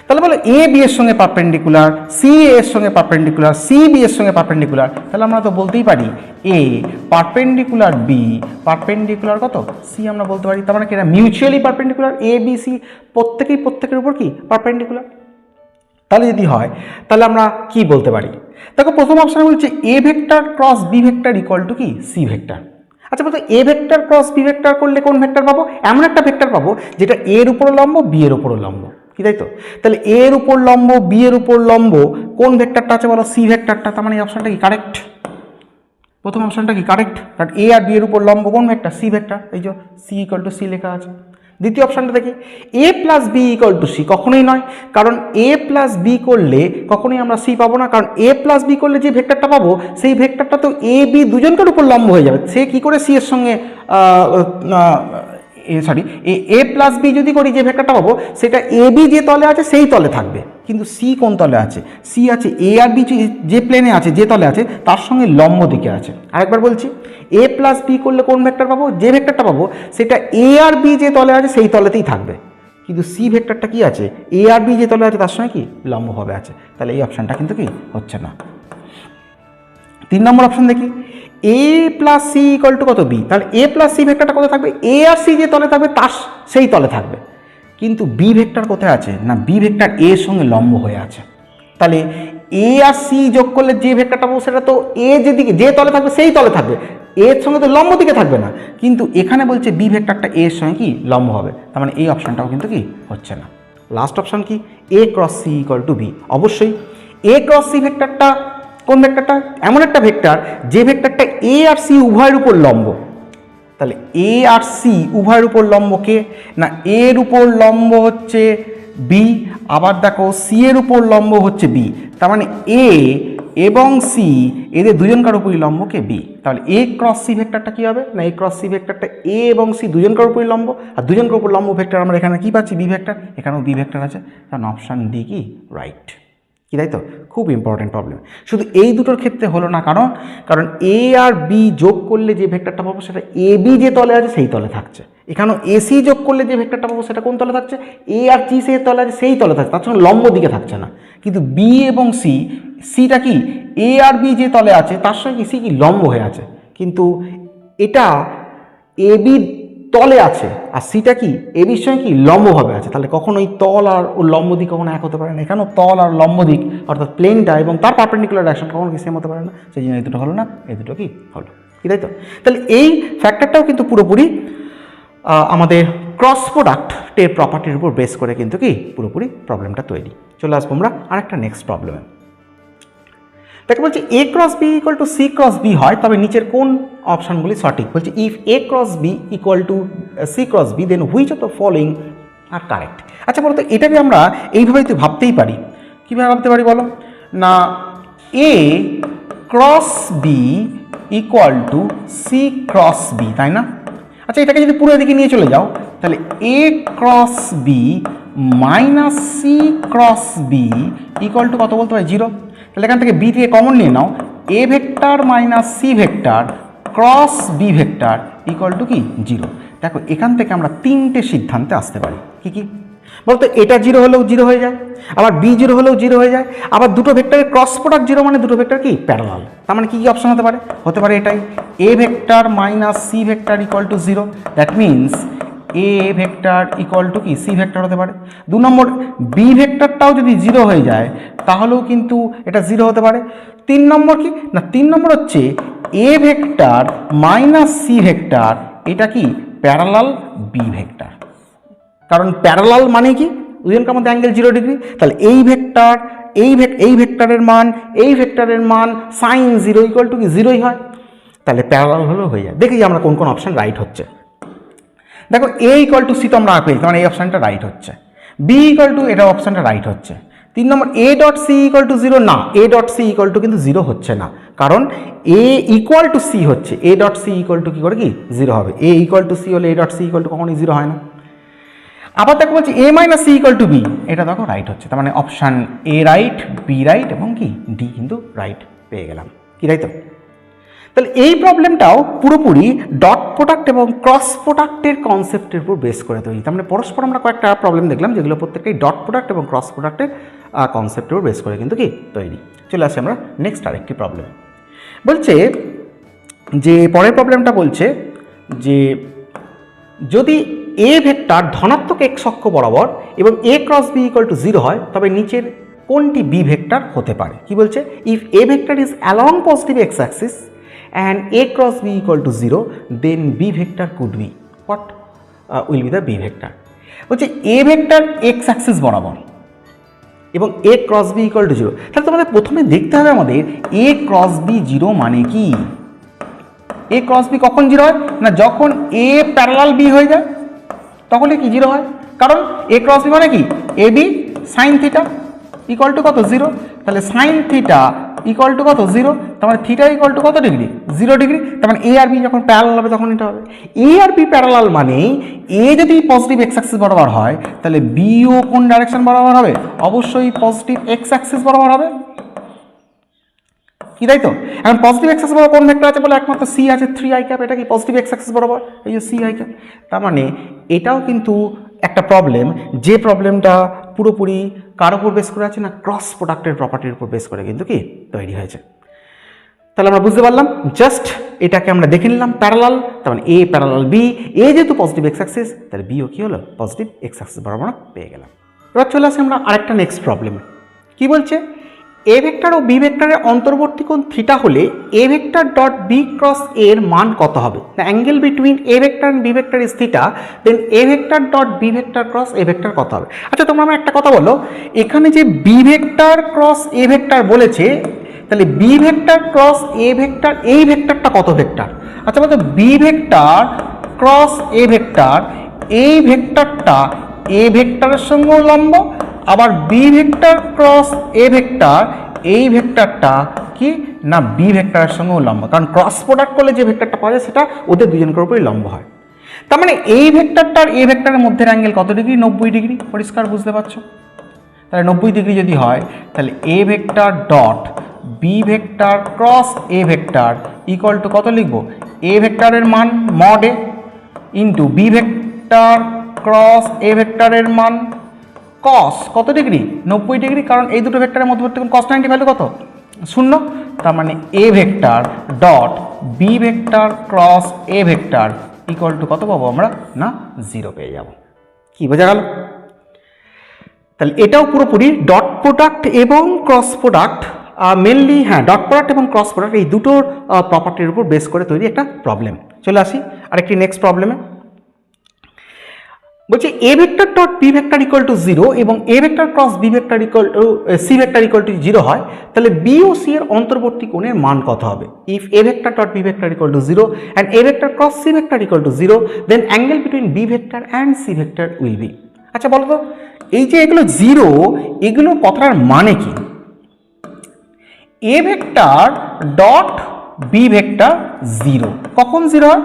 তাহলে বলো এ বি এর সঙ্গে পারপেন্ডিকুলার, সি এর সঙ্গে পারপেন্ডিকুলার, সি বি এর সঙ্গে পারপেন্ডিকুলার, তাহলে আমরা তো বলতেই পারি এ পারপেন্ডিকুলার বি পারপেন্ডিকুলার কত? সি আমরা বলতে পারি। তার মানে কি এটা মিউচুয়ালি পারপেন্ডিকুলার, এ বি সি প্রত্যেকের উপর কি পারপেন্ডিকুলার। তাহলে যদি হয় তাহলে আমরা কি বলতে পারি? দেখো প্রথম অপশানে বলছে A vector cross B vector equal to কি সি ভেক্টর। আচ্ছা বলতো A vector cross B vector করলে কোন ভেক্টর পাবো? এমন একটা ভেক্টর পাবো যেটা এর উপর লম্ব বি এর উপর লম্ব, কি তাই তো? তাহলে এর উপর লম্ব বি এর উপর লম্ব কোন ভেক্টরটা আছে বলো? সি ভেক্টরটা। তার মানে এই অপশনটা কি কারেক্ট? প্রথম অপশনটা কি কারেক্ট? কারণ এ আর বি এর উপর লম্ব কোন ভেক্টর? C vector. এই যে সি ইকুয়াল টু সি লেখা আছে। দ্বিতীয় অপশানটা দেখি A plus B equal to C, কখনোই নয়, কারণ এ প্লাস বি করলে কখনোই আমরা সি পাবো না, কারণ এ প্লাস বি করলে যে ভেক্টরটা পাবো সেই ভেক্টরটা তো এ বি দুজনকার উপর লম্ব হয়ে যাবে, সে কি করে সি এর সঙ্গে এ প্লাস বি যদি করি যে ভেক্টরটা পাবো সেটা এ বি যে তলে আছে সেই তলে থাকবে, কিন্তু সি কোন তলে আছে? সি আছে এ আর বি যে প্লেনে আছে যে তলে আছে তার সঙ্গে লম্ব দিকে আছে। আরেকবার বলছি এ প্লাস বি করলে কোন ভেক্টর পাবো? যে ভেক্টরটা পাবো সেটা এ আর বি যে তলে আছে সেই তলেতেই থাকবে, কিন্তু সি ভেক্টরটা কি আছে? এ আর বি যে তলে আছে তার সঙ্গে কি লম্বভাবে আছে। তাহলে এই অপশানটা কিন্তু কি হচ্ছে না। 3 নম্বর অপশান দেখি A plus C equal to কত? বি। তাহলে এ প্লাস সি ভেক্টরটা কোথায় থাকবে? এ আর সি যে তলে থাকবে তার সেই তলে থাকবে, কিন্তু বি ভেক্টর কোথায় আছে? না বি ভেক্টর এ এর সঙ্গে লম্ব হয়ে আছে। তাহলে এ আর সি যোগ করলে যে ভেক্টরটা পাবো সেটা তো এ যেদিকে যে তলে থাকবে সেই তলে থাকবে, এর সঙ্গে তো লম্ব দিকে থাকবে না, কিন্তু এখানে বলছে বি ভেক্টরটা এর সঙ্গে কি লম্ব হবে, তার মানে এই অপশানটাও কিন্তু কি হচ্ছে না। লাস্ট অপশান কি A cross C equal to B. অবশ্যই এ ক্রস সি ভেক্টরটা কোন ভেক্টরটা? এমন একটা ভেক্টর যে ভেক্টরটা এ আর সি উভয়ের উপর লম্ব। তাহলে এ আর সি উভয়ের উপর লম্ব কে? না এর উপর লম্ব হচ্ছে বি, আবার দেখো সি এর উপর লম্ব হচ্ছে বি, তার মানে এ এবং সি এদের দুজনকার উপরই লম্ব কে? বি। তাহলে এ ক্রস সি ভেক্টরটা কী হবে? না এ ক্রস সি ভেক্টরটা এ এবং সি দুজনকার উপরই লম্ব, আর দুজনকার উপর লম্ব ভেক্টর আমরা এখানে কী পাচ্ছি? B vector. এখানেও বি ভেক্টর আছে, কারণ অপশান ডি কি রাইট, কি তাই তো? খুব ইম্পর্টেন্ট প্রবলেম। শুধু এই দুটোর ক্ষেত্রে হলো না, কারণ এ আর বি যোগ করলে যে ভেক্টরটা পাবো সেটা এ বি যে তলে আছে সেই তলে থাকছে, এখানেও এসি যোগ করলে যে ভেক্টরটা পাবো সেটা কোন তলে থাকছে? এ আর সি সে তলে আছে সেই তলে থাকছে, তার সঙ্গে লম্ব দিকে থাকছে না, কিন্তু বি এবং সি, সিটা কি এ আর বি যে তলে আছে তার সঙ্গে সি কি লম্ব হয়ে আছে, কিন্তু এটা এ বি তলে আছে আর সিটা কি এ বির সঙ্গে কি লম্বভাবে আছে, তাহলে কখনো ওই তল আর ও লম্ব দিক কখনো এক হতে পারে না। এখানেও তল আর লম্ব দিক অর্থাৎ প্লেনটা এবং তার পারপেন্ডিকুলার ডাইরেকশন কখনো কি সেম হতে পারে না, সেই জন্য এই দুটো হলো না, এই দুটো কি হলো, কি তাই তো? তাহলে এই ফ্যাক্টরটাও কিন্তু পুরোপুরি আমাদের ক্রস প্রোডাক্টের প্রপার্টির উপর বেস করে কিন্তু কি পুরোপুরি প্রবলেমটা তৈরি। চলে আসবো আমরা আরেকটা নেক্সট প্রবলেমে। তাকে বলছে A cross B equal to C cross B হয় তবে নিচের কোন অপশানগুলি সঠিক? বলছে if A cross B equal to C cross B then which of the following are correct. আচ্ছা বলো তো এটাকে আমরা এইভাবেই তো ভাবতেই পারি। কীভাবে ভাবতে পারি বলো? না A cross B equal to C cross B, তাই না? আচ্ছা এটাকে যদি পুরো দিকে নিয়ে চলে যাও তাহলে A cross B minus C cross B equal to কত বলতে হয়? 0। তাহলে এখান থেকে বি থেকে কমন নিয়ে নাও, A vector minus C vector cross B vector equal to কি 0। দেখো এখান থেকে আমরা 3টে সিদ্ধান্তে আসতে পারি। কি কি বলতো? এটা 0 হলেও 0 হয়ে যায়, আবার বি 0 হলেও 0 হয়ে যায়, আবার দুটো ভেক্টরের ক্রস প্রোডাক্ট 0 মানে দুটো ভেক্টর কি প্যারালাল। তার মানে কি কি অপশন হতে পারে? হতে পারে এটাই A vector minus C vector equal to 0, that means A vector equal to কি সি ভেক্টর হতে পারে। 2 নম্বর বি ভেক্টরটাও যদি 0 হয়ে যায় তাহলেও কিন্তু এটা 0 হতে পারে। 3 নম্বর কি না 3 নম্বর হচ্ছে A vector minus C vector এটা কি প্যারালাল বি ভেক্টর, কারণ প্যারালাল মানে কি দুজনকার মধ্যে অ্যাঙ্গেল 0 ডিগ্রি, তাহলে এই ভেক্টর এই ভেক্টরের মান সাইন 0 ইকুয়াল টু কি 0ই হয়, তাহলে প্যারালাল হলেও হয়ে যায়। দেখি আমরা কোন কোন অপশান রাইট হচ্ছে। দেখো এ ইকুয়াল টু সি তো আমরা পেয়েছি, মানে এই অপশানটা রাইট হচ্ছে। বি ইকুয়াল টু, এটা অপশানটা রাইট হচ্ছে। 3 নম্বর A dot C equal to 0, না A dot C equal to কিন্তু 0 হচ্ছে না, কারণ এ ইকুয়াল টু সি হচ্ছে, A dot C equal to কী করে কি 0 হবে, এ ইকুয়াল টু সি হলে A dot C equal to কখনোই 0 হয় না। আবার দেখো বলছি A minus C equal to B, এটা দেখো রাইট হচ্ছে, তার মানে option A right, B right এবং কি ডি কিন্তু রাইট পেয়ে গেলাম, কি রাইট তো? তাহলে এই প্রবলেমটাও পুরোপুরি ডট প্রোডাক্ট এবং ক্রস প্রোডাক্টের কনসেপ্টের উপর বেস করে তৈরি। তার মানে পরস্পর আমরা কয়েকটা প্রবলেম দেখলাম যেগুলো প্রত্যেকটাই ডট প্রোডাক্ট এবং ক্রস প্রোডাক্টের কনসেপ্টের উপর বেস করে কিন্তু কি তৈরি। চলে আসি আমরা নেক্সট আরেকটি প্রবলেম। বলছে যে পরের প্রবলেমটা বলছে যে যদি এ ভেক্টর ধনাত্মক এক্স অক্ষ বরাবর এবং এ ক্রস বি ইকুয়াল টু 0 হয়, তবে নিচের কোনটি বি ভেক্টর হতে পারে? কি বলছে, if A vector is along positive x Axis and a cross b equal to 0, then b vector could be what will be the b vector? বলছে a vector x axis বরাবর এবং a cross b equal to 0, তাহলে তোমাদের প্রথমে দেখতে হবে আমাদের a cross b 0 মানে কি। a cross b কখন 0 হয় না, যখন a প্যারালাল b হয়ে যায় তখনই কি 0 হয়, কারণ a cross b মানে কি ab sin theta equal to কত 0, তাহলে sin থিটা ইকুয়াল টু কত 0, তার মানে থিটা ইকুয়াল টু কত ডিগ্রি 0 ডিগ্রি, তার মানে এ আর বি যখন প্যারালাল হবে তখন এটা হবে। এ আর বি প্যারালাল মানে এ যদি পজিটিভ এক্স অ্যাক্সিস বরাবর হয় তাহলে বিও কোন ডাইরেকশন বরাবর হবে, অবশ্যই পজিটিভ এক্স অ্যাক্সিস বরাবর হবে, কি তাই তো? এখন পজিটিভ এক্স অ্যাক্সিস বরাবর কোন ভেক্টর আছে বলে একমাত্র সি আছে 3i ক্যাপ, এটা কি পজিটিভ এক্স অ্যাক্সিস বরাবর, এই যে সি আই ক্যাপ। তার মানে এটাও কিন্তু একটা প্রবলেম, যে প্রবলেমটা পুরোপুরি কার উপর বেস করে আছে না, ক্রস প্রোডাক্টের প্রপার্টির উপর বেস করে কিন্তু কি তৈরি হয়েছে। তাহলে আমরা বুঝতে পারলাম, জাস্ট এটাকে আমরা দেখে নিলাম প্যারালাল, তার মানে এ প্যারালাল বি, এ যেহেতু পজিটিভ এক্স অ্যাক্সিস তাহলে বিও কি হলো পজিটিভ এক্স অ্যাক্সিস বরাবর পেয়ে গেলাম। এবার চলে আসি আমরা আরেকটা নেক্সট প্রবলেমে। কি বলছে, এ ভেক্টর ও বি ভেক্টরের অন্তর্বর্তী কোণ থিটা হলে A vector dot B cross এর মান কত হবে? The angle between A vector and B vector is theta, then A vector dot B vector cross A vector কত হবে? আচ্ছা তোমরা আমার একটা কথা বলো, এখানে যে বি ভেক্টর ক্রস এ ভেক্টর বলেছে, তাহলে বি ভেক্টর ক্রস এ ভেক্টর, এই ভেক্টরটা কত ভেক্টর? আচ্ছা বলতো বি ভেক্টর ক্রস এ ভেক্টর, এই ভেক্টরটা এ ভেক্টরের সঙ্গেও লম্ব, আবার বি ভেক্টর ক্রস এ ভেক্টর, এই ভেক্টরটা কি না বি ভেক্টরের সঙ্গেও লম্ব, কারণ ক্রস প্রোডাক্ট করলে যে ভেক্টরটা পাওয়া যায় সেটা ওদের দুজনকের উপরই লম্ব হয়। তার মানে এই ভেক্টরটা আর এই ভেক্টরের মধ্যের অ্যাঙ্গেল কত ডিগ্রি? 90 ডিগ্রি, পরিষ্কার বুঝতে পারছো? তাহলে 90 ডিগ্রি যদি হয় তাহলে এ vector dot B vector cross A vector equal to কত লিখবো, এ ভেক্টরের মান mod A into B vector cross A ভেক্টরের মান কস কত ডিগ্রি 90 ডিগ্রি, কারণ এই দুটো ভেক্টরের মধ্যবর্তী কোণ cos 90 ভ্যালু কত 0, তার মানে এ vector dot B vector cross A vector equal to কত পাবো আমরা না 0 পেয়ে যাব। কি বোঝা গেল? তাহলে এটাও পুরোপুরি ডট প্রোডাক্ট এবং ক্রস প্রোডাক্ট, মেনলি হ্যাঁ ডট প্রোডাক্ট এবং ক্রস প্রোডাক্ট এই দুটোর প্রপার্টির উপর বেস করে তৈরি একটা প্রবলেম। চলে আসি আরেকটি নেক্সট প্রবলেমে। বলছে A vector dot B vector equal to 0 এবং A vector cross B vector equal to C vector equal to 0 হয়, তাহলে বি ও সি এর অন্তর্বর্তী কোণের মান কত হবে? If A vector dot B vector equal to 0 and A vector cross C vector equal to 0, then angle between B vector and C vector will be. আচ্ছা বলো তো, এই যে এগুলো 0, এগুলো কথার মানে কি? A vector dot B vector 0 কখন 0 হয়?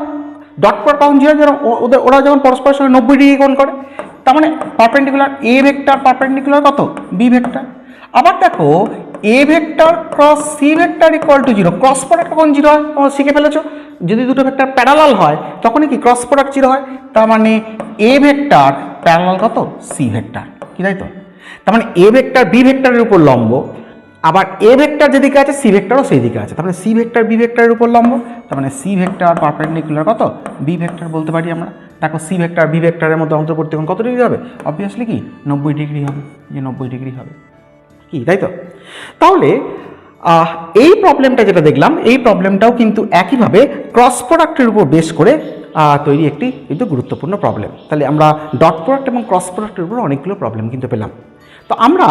ডট প্রোডাক্ট কখন 0 হয়? ওরা যখন পরস্পরের সঙ্গে 90 ডিগ্রি কোণ করে, তার মানে পারপেন্ডিকুলার এ ভেক্টর পারপেন্ডিকুলার কত বি ভেক্টর। আবার দেখো A vector cross C vector equal to 0, cross product কখন 0 হয় তোমরা শিখে ফেলেছো, যদি দুটো ভেক্টর প্যারালাল হয় তখনই কি ক্রস প্রোডাক্ট 0 হয়, তার মানে এ ভেক্টর প্যারালাল কত সি ভেক্টর, কি তাই তো? তার মানে এ ভেক্টর বি ভেক্টরের উপর লম্ব, আবার এ ভেক্টর যেদিকে আছে সি ভেক্টরও সেই দিকে আছে, তার মানে সি ভেক্টর বি ভেক্টরের উপর লম্ব, তার মানে সি ভেক্টর পারপেন্ডিকুলার কত বি ভেক্টর বলতে পারি আমরা। দেখো সি ভেক্টর বি ভেক্টরের মধ্যে অন্তর্বর্তী কোণ কত ডিগ্রি হবে? অবভিয়াসলি কি 90 ডিগ্রি হবে, যে 90 ডিগ্রি হবে, কি তাই তো? তাহলে এই প্রবলেমটা যেটা দেখলাম, এই প্রবলেমটাও কিন্তু একইভাবে ক্রস প্রোডাক্টের উপর বেস করে তৈরি একটি কিন্তু গুরুত্বপূর্ণ প্রবলেম। তাহলে আমরা ডট প্রোডাক্ট এবং ক্রস প্রোডাক্টের উপর অনেকগুলো প্রবলেম কিন্তু পেলাম। তো আমরা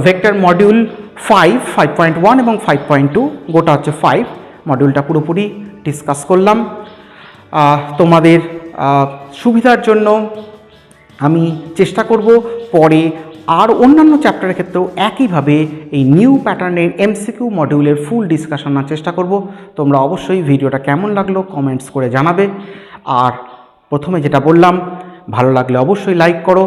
ভেক্টর মডিউল 5, 5.1 এবং 5.2 গোটা হচ্ছে 5 মডিউলটা পুরোপুরি ডিসকাস করলাম। তোমাদের সুবিধার জন্য আমি চেষ্টা করব পরে আর অন্যান্য চ্যাপ্টারের ক্ষেত্রেও একইভাবে এই নিউ প্যাটার্নের এমসিকিউ মডিউলের ফুল ডিসকাশন আনার চেষ্টা করব। তোমরা অবশ্যই ভিডিওটা কেমন লাগলো কমেন্টস করে জানাবে। আর প্রথমে যেটা বললাম, ভালো লাগলে অবশ্যই লাইক করো,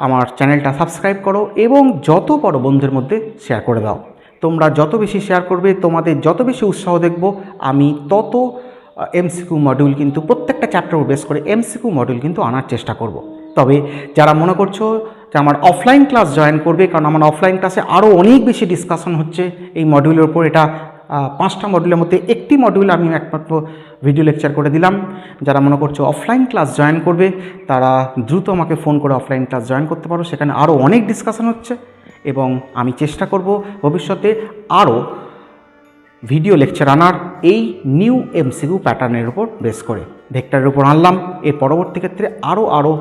আমার চ্যানেলটা সাবস্ক্রাইব করো এবং যত বড় বন্ধুদের মধ্যে শেয়ার করে দাও। তোমরা যত বেশি শেয়ার করবে, তোমাদের যত বেশি উৎসাহ দেখব, আমি তত এমসিকিউ মডিউল কিন্তু প্রত্যেকটা চ্যাপ্টার বেস করে এমসিকিউ মডিউল কিন্তু আনার চেষ্টা করব। তবে যারা মনে করছো যে আমার অফলাইন ক্লাস জয়েন করবে, কারণ আমার অফলাইন ক্লাসে আরও অনেক বেশি ডিসকাশন হচ্ছে এই মডিউলের উপর। এটা 5টা মডিউলের মধ্যে একটি মডিউল আমি একমাত্র ভিডিও লেকচার করে দিলাম। যারা মনে করছো অফলাইন ক্লাস জয়েন করবে, তারা দ্রুত আমাকে ফোন করে অফলাইন ক্লাস জয়েন করতে পারো। সেখানে আরও অনেক ডিসকাশন হচ্ছে এবং আমি চেষ্টা করব ভবিষ্যতে আরও ভিডিও লেকচার আনার এই নিউ এমসিকিউ প্যাটার্নের উপর বেস করে। ভেক্টরের উপর আনলাম, এর পরবর্তী ক্ষেত্রে আরও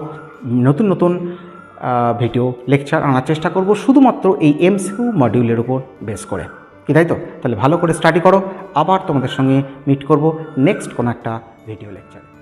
নতুন নতুন ভিডিও লেকচার আনার চেষ্টা করব শুধুমাত্র এই এমসিকিউ মডিউলের উপর বেস করে। কি তাই তো? তাহলে ভালো করে স্টাডি করো, আবার তোমাদের সঙ্গে মিট করব নেক্সট কোনো একটা ভিডিও লেকচারে।